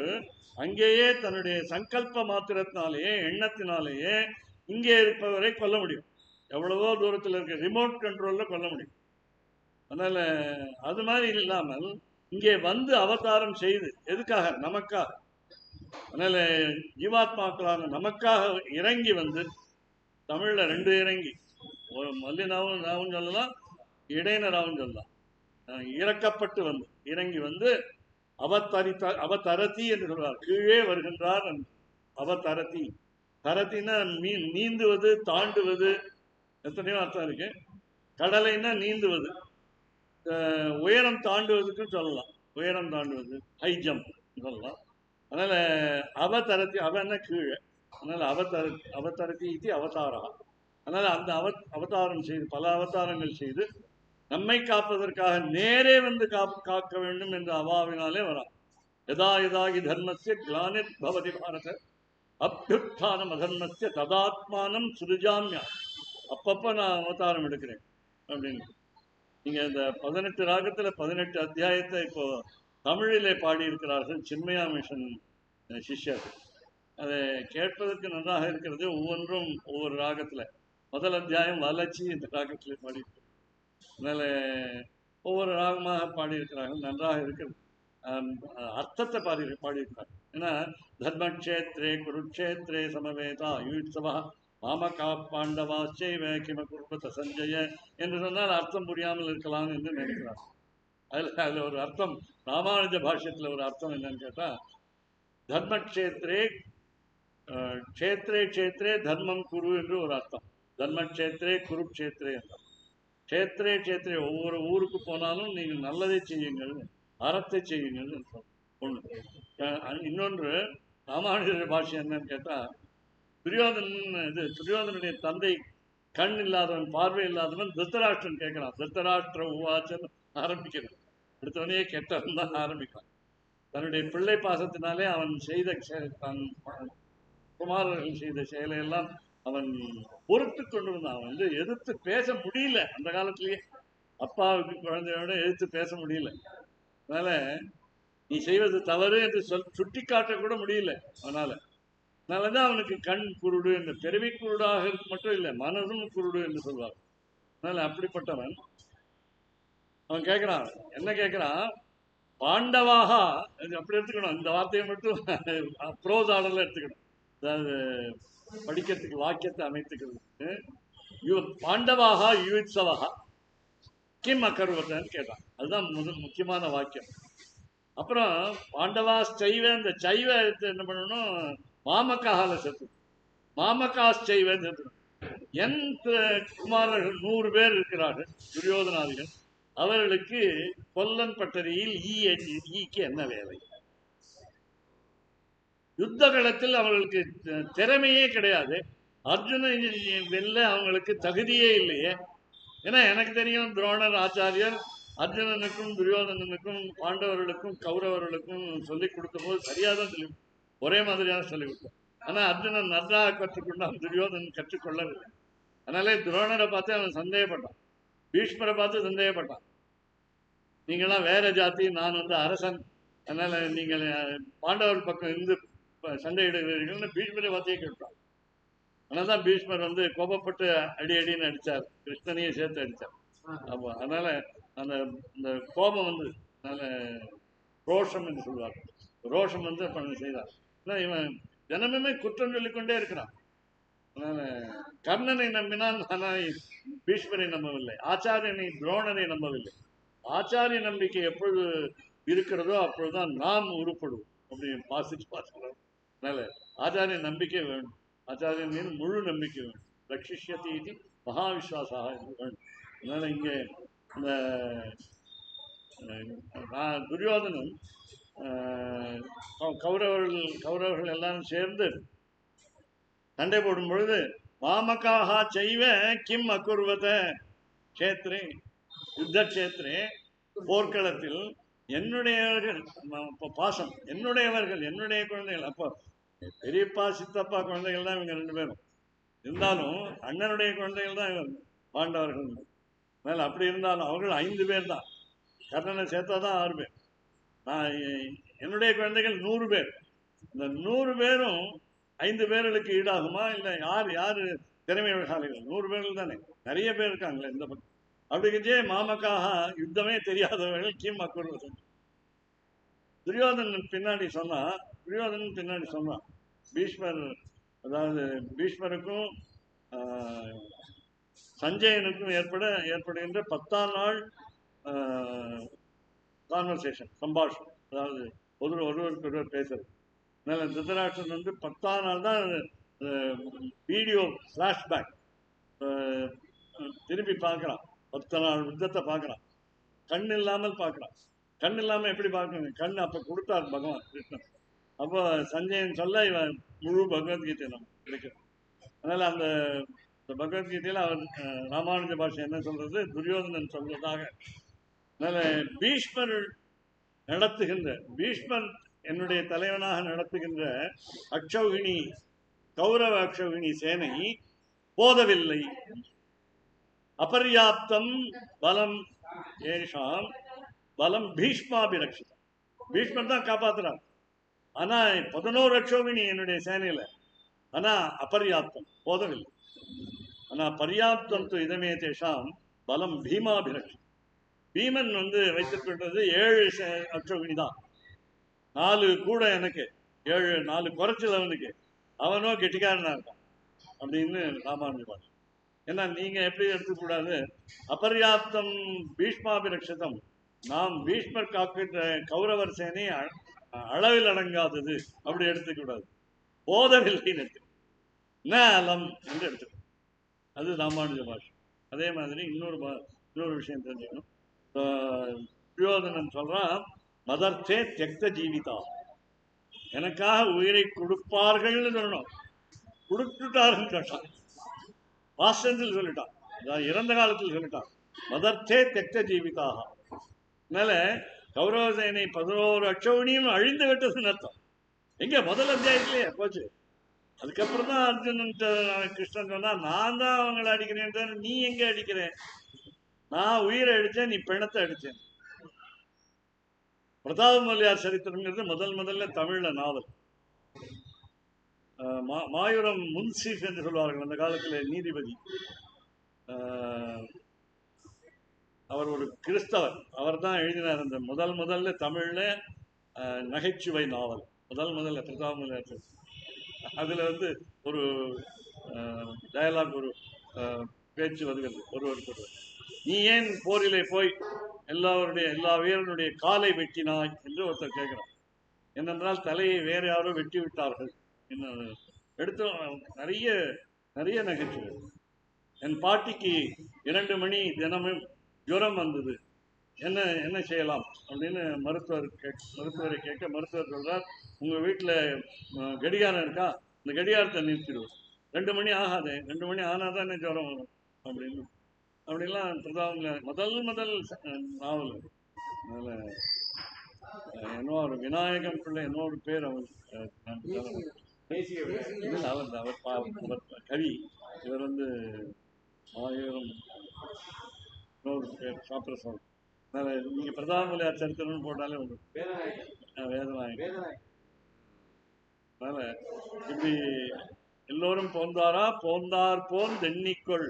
அங்கேயே தன்னுடைய சங்கல்ப மாத்திரத்தினாலேயே எண்ணத்தினாலேயே இங்கே இருப்பவரை கொல்ல முடியும். எவ்வளவோ தூரத்தில் இருக்க ரிமோட் கண்ட்ரோல்ல கொல்ல முடியும். அதனால அது மாதிரி இல்லாமல் இங்கே வந்து அவதாரம் செய்து எதுக்காக? நமக்காக. அதனால ஜீவாத்மாக்களான நமக்காக இறங்கி வந்து, தமிழ்ல 2 இறங்கி, மல்லினாவும் சொல்லலாம், இடையினராவும் சொல்லலாம். இறக்கப்பட்டு வந்து இறங்கி வந்து அவதரதி என்று சொல்வார், கீழே வருகின்றார். அவதரதி, தரத்தின்னா நீந்துவது, தாண்டுவது, எத்தனையோ அர்த்தம் இருக்கு. கடலைன்னா நீந்துவது, உயரம் தாண்டுவதுக்கு சொல்லலாம், உயரம் தாண்டுவது, ஹை ஜம்ப் சொல்லலாம். அதனால அவதரதி, அவன்னா கீழே, அதனால அவதரதி இது அவதாரா. அதனால அந்த அவதாரம் செய்து, பல அவதாரங்கள் செய்து நம்மை காப்பதற்காக நேரே வந்து காக்க வேண்டும் என்ற அவாவினாலே வரான். யதா யதாகி தர்மஸ்ய கிளானிர் பவதி பாரத அபியுத்தானம் அதர்மஸ்ய ததாத்மானம் சுருஜாமியா. அப்பப்ப நான் அவதாரம் எடுக்கிறேன் அப்படின்னு. நீங்க இந்த 18 ராகத்துல 18 அத்தியாயத்தை இப்போ தமிழிலே பாடியிருக்கிறார்கள் சின்மயா மிஷன் சிஷ்யர். அதை கேட்பதற்கு நன்றாக இருக்கிறது. ஒவ்வொன்றும் ஒவ்வொரு ராகத்துல. முதல் அத்தியாயம் வளர்ச்சி இந்த ராகத்திலே பாடியிருக்கிறார். அதனால ஒவ்வொரு ராகமாக பாடியிருக்கிறார்கள், நன்றாக இருக்கிறது. அர்த்தத்தை பாடியிருக்கிறார். ஏன்னா தர்மக்ஷேத்ரே குருக்ஷேத்ரே சமவேதா யுத்சவா மாமகா பாண்டவாச்சைவ கிம குர்வத சஞ்சய என்று சொன்னால் அர்த்தம் புரியாமல் இருக்கலாம் என்று நினைக்கிறார். அதுல ஒரு அர்த்தம், ராமானுஜ பாஷ்யத்துல ஒரு அர்த்தம் என்னன்னு கேட்டா, தர்மக்ஷேத்ரே க்ஷேத்ரே க்ஷேத்ரே தர்மம் குரு என்று ஒரு அர்த்தம். தர்மக்ஷேத்ரே குருக்ஷேத்ரே என்றார். க்ஷேத்ரே க்ஷேத்ரே, ஒவ்வொரு ஊருக்கு போனாலும் நீங்கள் நல்லதை செய்யுங்கள், அறத்தை செய்யுங்கள் ஒன்று. இன்னொன்று ராமானுஜ பாஷ்யம் என்னன்னு கேட்டா, துரியோதனுடைய தந்தை கண் இல்லாதவன், பார்வை இல்லாதவன் திருத்தராஷ்டிரன் கேட்கிறான். திருத்தராஷ்டிர உவாச்சன் ஆரம்பிக்கிறான். எடுத்தவனையே கெட்டவன் தான் ஆரம்பிக்கிறான். தன்னுடைய பிள்ளை பாசத்தினாலே அவன் செய்த குமாரர்கள் செய்த செயலை எல்லாம் அவன் பொறுத்து கொண்டு வந்தான். அவன் வந்து எதிர்த்து பேச முடியல. அந்த காலத்திலேயே அப்பாவுக்கு குழந்தையோட எதிர்த்து பேச முடியல. அதனால நீ செய்வது தவறு என்று சுட்டி காட்ட கூட முடியல அவனால. அதனாலதான் அவனுக்கு கண் குருடு என்று, பிறவி குருடாக மட்டும் இல்லை, மனதும் குருடு என்று சொல்வார். அதனால அப்படிப்பட்டவன் அவன் கேட்கிறான். என்ன கேட்கிறான்? பாண்டவாக, அப்படி எடுத்துக்கணும், இந்த வார்த்தையை மட்டும் ப்ரோஸ் ஆர்டர்ல எடுத்துக்கணும். அதாவது படிக்கிறதுக்கு வாக்கியத்தை அமைத்துக்கிறது. பாண்டவாக யுத்சவா கிம் அகர்வதன்னு கேட்டான். அதுதான் முக்கியமான வாக்கியம். அப்புறம் பாண்டவா சைவ, இந்த சைவ என்ன பண்ணணும், மாமக்கால சேர்த்து, மாமக்கா சைவன்னு சேர்த்துக்கணும். என் குமாரர்கள் 100 பேர் இருக்கிறார்கள் துரியோதனாதிகள். அவர்களுக்கு கொல்லன் பட்டறையில் ஈக்கு என்ன வேலை? யுத்த களத்தில் அவர்களுக்கு திறமையே கிடையாது. அர்ஜுனன் வெல்ல அவங்களுக்கு தகுதியே இல்லையே. ஏன்னா எனக்கு தெரியும், துரோணர் ஆச்சாரியர் அர்ஜுனனுக்கும் துரியோதனனுக்கும் பாண்டவர்களுக்கும் கௌரவர்களுக்கும் சொல்லிக் கொடுத்த போது சரியாதான் சொல்லி, ஒரே மாதிரியான சொல்லிக் கொடுத்தோம். ஆனா அர்ஜுனன் நன்றாக கற்றுக்கொண்டான், துரியோதனன் கற்றுக்கொள்ளவில்லை. அதனாலே துரோணரை பார்த்து அவன் சந்தேகப்பட்டான், பீஷ்மரை பார்த்து சந்தேகப்பட்டான். நீங்களாம் வேற ஜாதி, நான் வந்து அரசன், அதனால நீங்கள் பாண்டவர் பக்கம் இருந்து சண்டையிடுகிறீர்கள்னு பீஷ்மரை பார்த்தே கேட்டான். அதனால்தான் பீஷ்மர் வந்து கோபப்பட்டு அடின்னு அடிச்சார், கிருஷ்ணனையே சேர்த்து அடித்தார். அப்போ அதனால அந்த கோபம் வந்து, அதனால ரோஷம் என்று சொல்வார், ரோஷம் வந்து பண்ண செய்தார். இவன் தினமுமே குற்றம் சொல்லிக்கொண்டே இருக்கிறான். அதனால கர்ணனை நம்பினான், ஆனால் பீஷ்மரை நம்பவில்லை. ஆச்சாரியனை துரோணரை நம்பவில்லை. ஆச்சாரிய நம்பிக்கை எப்பொழுது இருக்கிறதோ அப்பொழுதுதான் நாம் உருப்படுவோம். அப்படி பாசிட்டு பார்த்துக்கிறோம். அதனால ஆச்சாரிய நம்பிக்கை வேணும், ஆச்சாரியன் மீது முழு நம்பிக்கை வேணும். ரட்சிஷ்யதி இது மகாவிஸ்வாசாக என்று. அதனால இங்கே இந்த துரியோதனன் கௌரவர்கள் எல்லாரும் சேர்ந்து சண்டை போடும் பொழுது மாமக்காக செய்வ கிம் அகுர்வத கஷேத்திரே யுத்த கஷேத்திரே போர்க்களத்தில் என்னுடையவர்கள் பாசம் என்னுடையவர்கள் என்னுடைய குழந்தைகள். அப்போ பெரியப்பா சித்தப்பா குழந்தைகள் தான் இவங்க 2 பேரும். இருந்தாலும் அண்ணனுடைய குழந்தைகள் தான் இவங்க பாண்டவர்கள். மேல அப்படி இருந்தாலும் அவர்கள் 5 பேர் தான். கர்ணனை சேர்த்தாதான் 6 பேர். நான் என்னுடைய குழந்தைகள் 100 பேர். இந்த 100 பேரும் 5 பேர்களுக்கு ஈடாகுமா? இல்லை யாரு திறமையாளிகள்? 100 பேர்கள் தானே, நிறைய பேர் இருக்காங்களே இந்த பக்கம். அப்படிங்கச்சே மாமக்காக யுத்தமே தெரியாதவர்கள் கிம் அக்குர்வதன். துரியோதனன் பின்னாடி சொன்னான் பீஷ்மர், அதாவது பீஷ்மருக்கும் சஞ்சயனுக்கும் ஏற்படுகின்ற 10ஆம் நாள் கான்வர்சேஷன், சம்பாஷணம், அதாவது ஒருவருக்கு ஒருவர் பேசுறது. அதனால திருதராஷ்டிரன் 10ஆம் நாள் தான் வீடியோ ஃப்ளாஷ்பேக் திரும்பி பார்க்குறான். 10 நாள் யுத்தத்தை பார்க்குறான். கண் இல்லாமல் பார்க்குறான். கண் இல்லாமல் எப்படி பார்க்கணும்? கண் அப்போ கொடுத்தார் பகவான் கிருஷ்ணன். அப்போ சஞ்சயன் சொல்ல இவன் முழு பகவத்கீதை நம்ம கிடைக்கும். அதனால் அந்த பகவத்கீதையில் அவர் ராமானுஜ பாஷை என்ன சொல்றது, துரியோதனன் சொல்வதாக. அதனால் பீஷ்மர் என்னுடைய தலைவனாக நடத்துகின்ற அக்ஷௌகிணி கௌரவ அக்ஷௌகிணி சேனை போதவில்லை. அபர்யாப்தம் பலம் ஏஷாம் பலம் பீஷ்மாபிரக்ஷிதம். பீஷ்மர் தான் காப்பாத்துறார். ஆனா 11 அக்ஷௌகிணி என்னுடைய சேனையில. ஆனா அபர்யாப்தம் போதவில்லை. ஆனா பர்யாப்தம் து இதமே தேஷாம் பலம் பீமாபிரக்ஷிதம். பீமன் வைத்திருக்கின்றது 7 அக்ஷௌகிணி தான். 4 கூட எனக்கு, 4 குறைச்சல் அவனுக்கு. அவனோ கெட்டிக்காரனா இருக்கான் அப்படின்னு ராமானுஜன். ஏன்னா நீங்க எப்படி எடுத்துக்கூடாது, அபர்யாப்தம் பீஷ்மாபிரக்ஷிதம், நாம் பீஷ்மர் காக்கின்ற கௌரவர் சேனை அளவில் அடங்காதது அப்படி எடுத்துக்கூடாது. போதவில்லைன்னு எடுத்து நலம் என்று எடுத்துக்கணும். அது ராமானுஜ பாஷை. அதே மாதிரி இன்னொரு விஷயம் தெரிஞ்சுக்கணும். துரியோதனன் சொல்றான், மதர்த்தே தியக்த ஜீவிதா, எனக்காக உயிரை கொடுப்பார்கள்னு சொல்லணும். கொடுத்துட்டாருன்னு கேட்டான். பாஸ்டன்ஸில் சொல்லிட்டான், இறந்த காலத்தில் சொல்லிட்டான். மதர்த்தே தியக்த ஜீவிதாக. அதனால கௌரவ சேனை 11 அக்ஷௌகிணியும் அழிந்து விட்டதுன்னு அர்த்தம். எங்க முதல் அத்தியாயத்திலேயே போச்சு. அதுக்கப்புறம் தான் அர்ஜுனன் கிருஷ்ணன் சொன்னா, நான் தான் அவங்களை அடிக்கிறேன், நீ எங்க அடிக்கிறேன்? நான் உயிரை அடிச்சேன், நீ பிணத்தை அடிச்சேன். பிரதாப மொழியார் சரித்திரங்கிறது முதல்ல தமிழ்ல நாவல். மாயூரம் முன்சீஃப் என்று சொல்வார்கள் அந்த காலத்தில் நீதிபதி. அவர் ஒரு கிறிஸ்தவர். அவர் தான் எழுதினார் அந்த முதல்ல தமிழ்ல நகைச்சுவை நாவல். முதல்ல பிரதாப மொழியார். அதுல ஒரு டயலாக், ஒரு பேச்சு வருகிறது ஒருவருக்கு. நீ ஏன் போரிலே போய் எல்லா வீரனுடைய காலை வெட்டினாய் என்று ஒருத்தர் கேட்கிறார். என்னென்றால் தலையை வேற யாரோ வெட்டி விட்டார்கள். எடுத்து நிறைய நகைச்சுவை. என் பாட்டிக்கு 2 மணி தினமும் ஜுரம் வந்தது, என்ன செய்யலாம் அப்படின்னு மருத்துவரை கேட்க, மருத்துவர் சொல்றார், உங்க வீட்டில் கடிகாரம் இருக்கா, இந்த கடிகாரத்தை நிறுத்திடுவோம். 2 மணி ஆகாது, 2 மணி ஆனாதான் ஜுரம் வரும் அப்படின்னு. அப்படிலாம் பிரதாபம் முதல் நாவல். அதனால ஒரு விநாயகம் பிள்ளை இன்னொரு பேர் அவர் கவி. இவர் ஆயிரம் இன்னொரு பேர் சாப்பிட சொல்ற. அதனால நீங்க பிரதாப மொழியார் சரித்திரம்னு போட்டாலே வேதநாயகம். அதனால இப்படி எல்லோரும் போந்தார் தென்னிக்கொள்.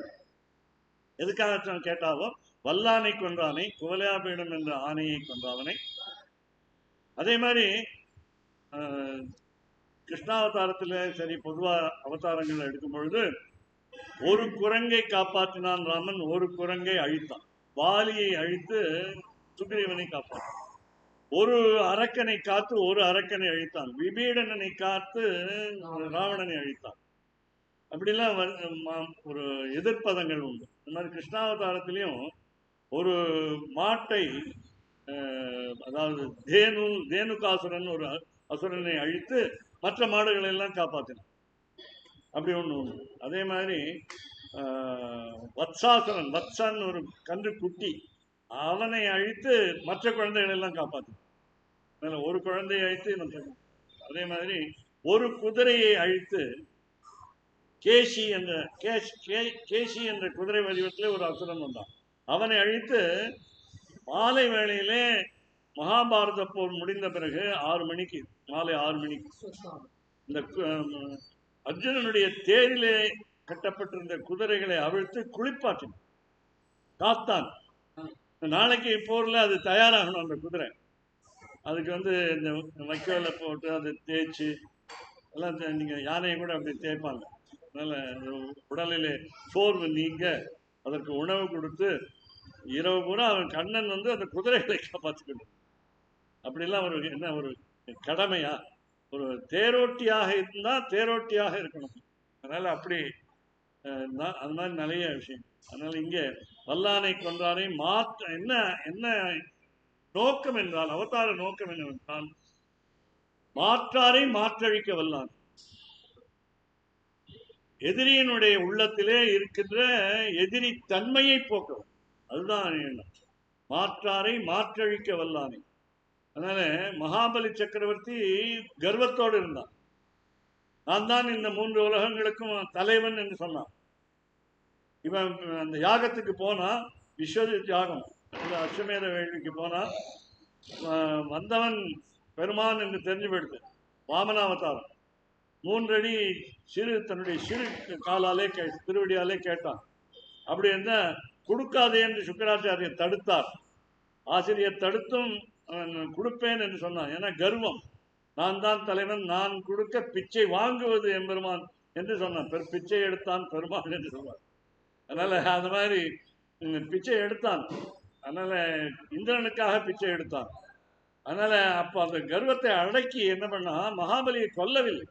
எதுக்காக கேட்டாலும் வல்லானை கொன்றானை, குவலையாபீடம் என்ற ஆணையை கொன்றாவனை. அதே மாதிரி கிருஷ்ணாவதாரத்தில் சரி, பொதுவா அவதாரங்கள் எடுக்கும் பொழுது ஒரு குரங்கை காப்பாற்றினான் ராமன், ஒரு குரங்கை அழித்தான். வாலியை அழித்து சுக்ரீவனை காப்பாற்றான். ஒரு அரக்கனை காத்து ஒரு அரக்கனை அழித்தான். விபீடனனை காத்து ராவணனை அழித்தான். அப்படிலாம் ஒரு எதிர்ப்பதங்கள் உண்டு. இந்த மாதிரி கிருஷ்ணாவதாரத்திலையும் ஒரு மாட்டை அதாவது தேனுகாசுரன் ஒரு அசுரனை அழித்து மற்ற மாடுகளை எல்லாம் காப்பாற்றினான். அப்படி ஒன்று உண்டு. அதே மாதிரி வத்சாசுரன், வத்சன் ஒரு கன்று குட்டி, அவனை அழித்து மற்ற குழந்தைகள் எல்லாம் காப்பாற்றினான். ஒரு குழந்தையை அழித்து மற்ற, அதே மாதிரி ஒரு குதிரையை அழித்து கேசி என்ற குதிரை வடிவத்திலே ஒரு அசுரன் வந்தான். அவனை அழித்து மாலை வேளையிலே மகாபாரத போர் முடிந்த பிறகு 6 மணிக்கு, மாலை 6 மணிக்கு இந்த அர்ஜுனனுடைய தேரிலே கட்டப்பட்டிருந்த குதிரைகளை அவிழ்த்து குளிப்பாற்றினான், காத்தான். நாளைக்கு போர்ல அது தயாராகணும். அந்த குதிரை அதுக்கு இந்த வைக்கோல போட்டு அதை தேய்ச்சி எல்லாம் நீங்க யானையை கூட அப்படி தேய்ப்பாங்க. அதனால உடலிலே சோர்வு நீங்க அதற்கு உணவு கொடுத்து இரவு பூரா அவன் கண்ணன் அந்த குதிரைகளை காப்பாற்றிக்கணும். அப்படிலாம் ஒரு என்ன ஒரு கடமையா? ஒரு தேரோட்டியாக இருந்தா தேரோட்டியாக இருக்கணும். அதனால அப்படி அது மாதிரி நிறைய விஷயம். அதனால இங்கே வல்லானை கொன்றானை மாற்ற என்ன என்ன நோக்கம் என்றால், அவதார நோக்கம் என்னவென்றால் மாற்றாரை மாற்றழிக்க வல்லான். எதிரியினுடைய உள்ளத்திலே இருக்கின்ற எதிரி தன்மையை போக்கவும், அதுதான் எண்ணம். மாற்றாரை மாற்றழிக்க வல்லானை. அதனால மகாபலி சக்கரவர்த்தி கர்வத்தோடு இருந்தான். நான் தான் இந்த 3 உலகங்களுக்கும் தலைவன் என்று சொன்னான். இவன் அந்த யாகத்துக்கு போனா, விஸ்வஜித் யாகம், அஸ்வமேத வேள்விக்கு போனா, வந்தவன் பெருமான் என்று தெரிஞ்சு போயிடுது. வாமனாவதாரம் 3 அடி தன்னுடைய சிறு காலாலே திருவடியாலே கேட்டான். அப்படி என்ன கொடுக்காதே என்று சுக்கராச்சாரியர் தடுத்தார். ஆசிரியர் தடுத்தும் கொடுப்பேன் என்று சொன்னான். ஏன்னா கர்வம், நான் தான் தலைவன், நான் கொடுக்க பிச்சை வாங்குவது எம்பெருமான் என்று சொன்னான். பிச்சை எடுத்தான் பெருமான் என்று சொன்னார். அதனால அந்த மாதிரி பிச்சை எடுத்தான். அதனால இந்திரனுக்காக பிச்சை எடுத்தான். அதனால அப்போ அந்த கர்வத்தை அடக்கி என்ன பண்ணா, மகாபலியை கொல்லவில்லை.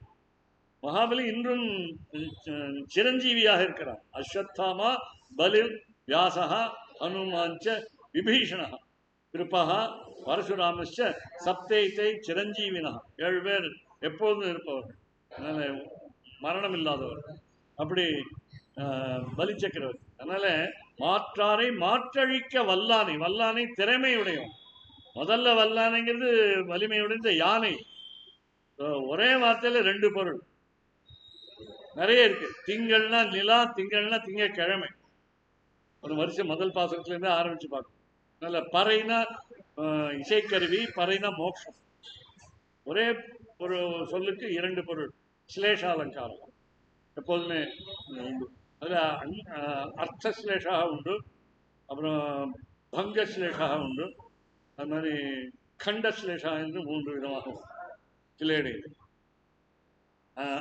மகாபலி இன்றும் சிரஞ்சீவியாக இருக்கிறார். அஸ்வத்தாமா, பலிர், வியாசகா, ஹனுமான்ச, விபீஷணா, கிருபா, பரசுராமச்ச, சப்தைத்தை சிரஞ்சீவினா. 7 பேர் எப்போதும் இருப்பவர்கள். அதனால மரணம் இல்லாதவர்கள். அப்படி பலி சக்கரவர்த்தி. அதனால மாற்றாரை மாற்றழிக்க வல்லானை. வல்லானை திறமையுடையவன். முதல்ல வல்லானைங்கிறது வலிமையுடைய யானை. ஒரே வார்த்தையில 2 பொருள் நிறைய இருக்கு. திங்கள்னா நிலா, திங்கள்னா திங்கக்கிழமை. ஒரு வருஷம் முதல் பாசனத்துல இருந்து ஆரம்பிச்சு பார்க்கணும். அதனால பறைனா இசைக்கருவி, பறைனா மோட்சம். ஒரே ஒரு சொல்லுக்கு 2 பொருள். ஸ்லேஷாலங்காரம் எப்போதுமே உண்டு. அதுல அர்த்த ஸ்லேஷாக உண்டு, அப்புறம் பங்க ஸ்லேஷாக உண்டு, அது மாதிரி கண்ட ஸ்லேஷா என்று 3 விதமாக கிளேடை.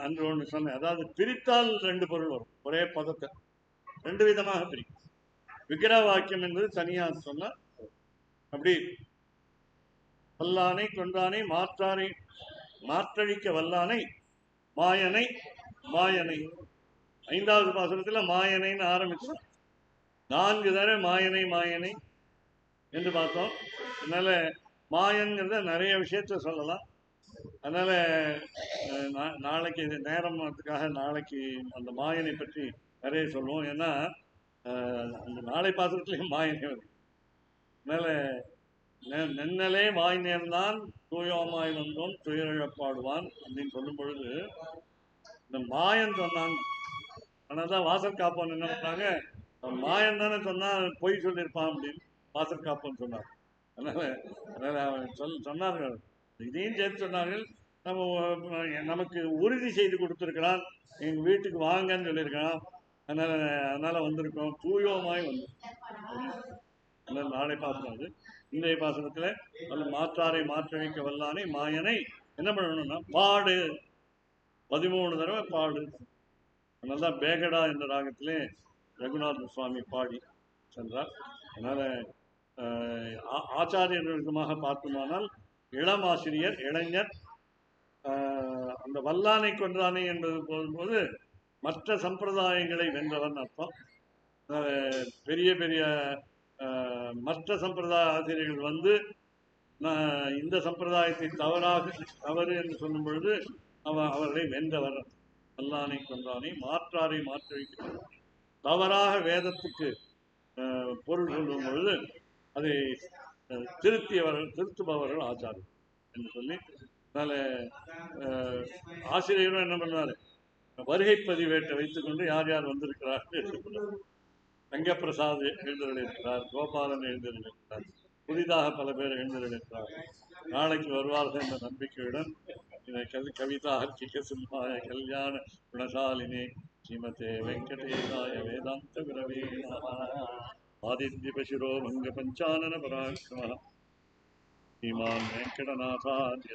அன்று ஒன்று சொன்னேன். அதாவது பிரித்தால் 2 பொருள் வரும். ஒரே பதத்தை 2 விதமாக பிரிக்கும். விக்கிரக வாக்கியம் என்பது தனியாக சொன்ன. அப்படி வல்லானை கொன்றானை மாற்றாரை மாற்றழிக்க வல்லானை மாயனை. மாயனை 5வது பாசுரத்தில் மாயனைன்னு ஆரம்பிச்சு 4 தடவை மாயனை மாயனை என்று பார்த்தோம். அதனால மாயன்கிறத நிறைய விஷயத்த சொல்லலாம். அதனால நாளைக்கு இது நேரத்துக்காக நாளைக்கு அந்த மாயனை பற்றி நிறைய சொல்லுவோம். ஏன்னா அந்த நாளை பாத்திரத்துலேயும் மாயனை வரும். அதனால நென்னலே வாய் நேர்ந்தான் தூயோமாய் வந்தோம் துயரப்பாடுவான் அப்படின்னு சொல்லும் பொழுது இந்த மாயன் சொன்னான். ஆனால் தான் வாசல் காப்பான் என்ன பண்ணாங்க, மாயன் தானே சொன்னா பொய் சொல்லியிருப்பான் அப்படின்னு வாசல் காப்பான்னு சொன்னார். அதனால அவன் சொன்னார்கள், இதையும் சேர்த்து சொன்னார்கள். நமக்கு உறுதி செய்து கொடுத்துருக்கிறான், எங்கள் வீட்டுக்கு வாங்கன்னு சொல்லியிருக்கிறான். அதனால வந்திருக்கோம், தூயோமாய் வந்து. அதனால நாளை பாசனம் இன்றைய பாசனத்தில் மாற்றாரை மாற்றழிக்க வல்லானை மாயனை என்ன பண்ணணும்னா பாடு 13 தடவை பாடு. அதனால்தான் பேகடா என்ற ராகத்திலே ரகுநாத சுவாமி பாடி சென்றார். அதனால ஆச்சாரியர்களுக்குமாக பார்த்தோமானால் இளம் ஆசிரியர், இளைஞர் அந்த வல்லானை கொன்றானை என்பது போகும்போது மற்ற சம்பிரதாயங்களை வென்றவன் அர்த்தம். பெரிய பெரிய மற்ற சம்பிரதாய ஆசிரியர்கள் வந்து இந்த சம்பிரதாயத்தை தவறு என்று சொல்லும் பொழுது அவர்களை வென்றவர். அல்லானை கொன்றானை மாற்றாரை மாற்றி வைக்கிறார். தவறாக வேதத்துக்கு பொருள் சொல்லும் பொழுது அதை திருத்துபவர்கள் ஆச்சாரம் என்று சொல்லி, அதனால ஆசிரியரும் என்ன பண்ணாரு, வருகை பதிவேட்டை வைத்துக் கொண்டு யார் யார் வந்திருக்கிறார்கள் எடுத்துக்கொண்டார். ரங்கப்பிரசாத் எழுந்தருளிருக்கிறார், கோபாலன் எழுந்தருளிருக்கிறார், புதிதாக பல பேர் எழுந்தருளிருக்கிறார். நாளைக்கு வருவார்கள் என்ற நம்பிக்கையுடன் கவிதா ஹர்க்கிக சிம்ஹாய கல்யாண குணசாலினே ஸ்ரீமதே வெங்கடேசாய வேதாந்த குரவே நமः. ஆதித்யபசிரோ பங்க பஞ்சானன பராக்கிரம ஸ்ரீமான் வெங்கடநாதார்ய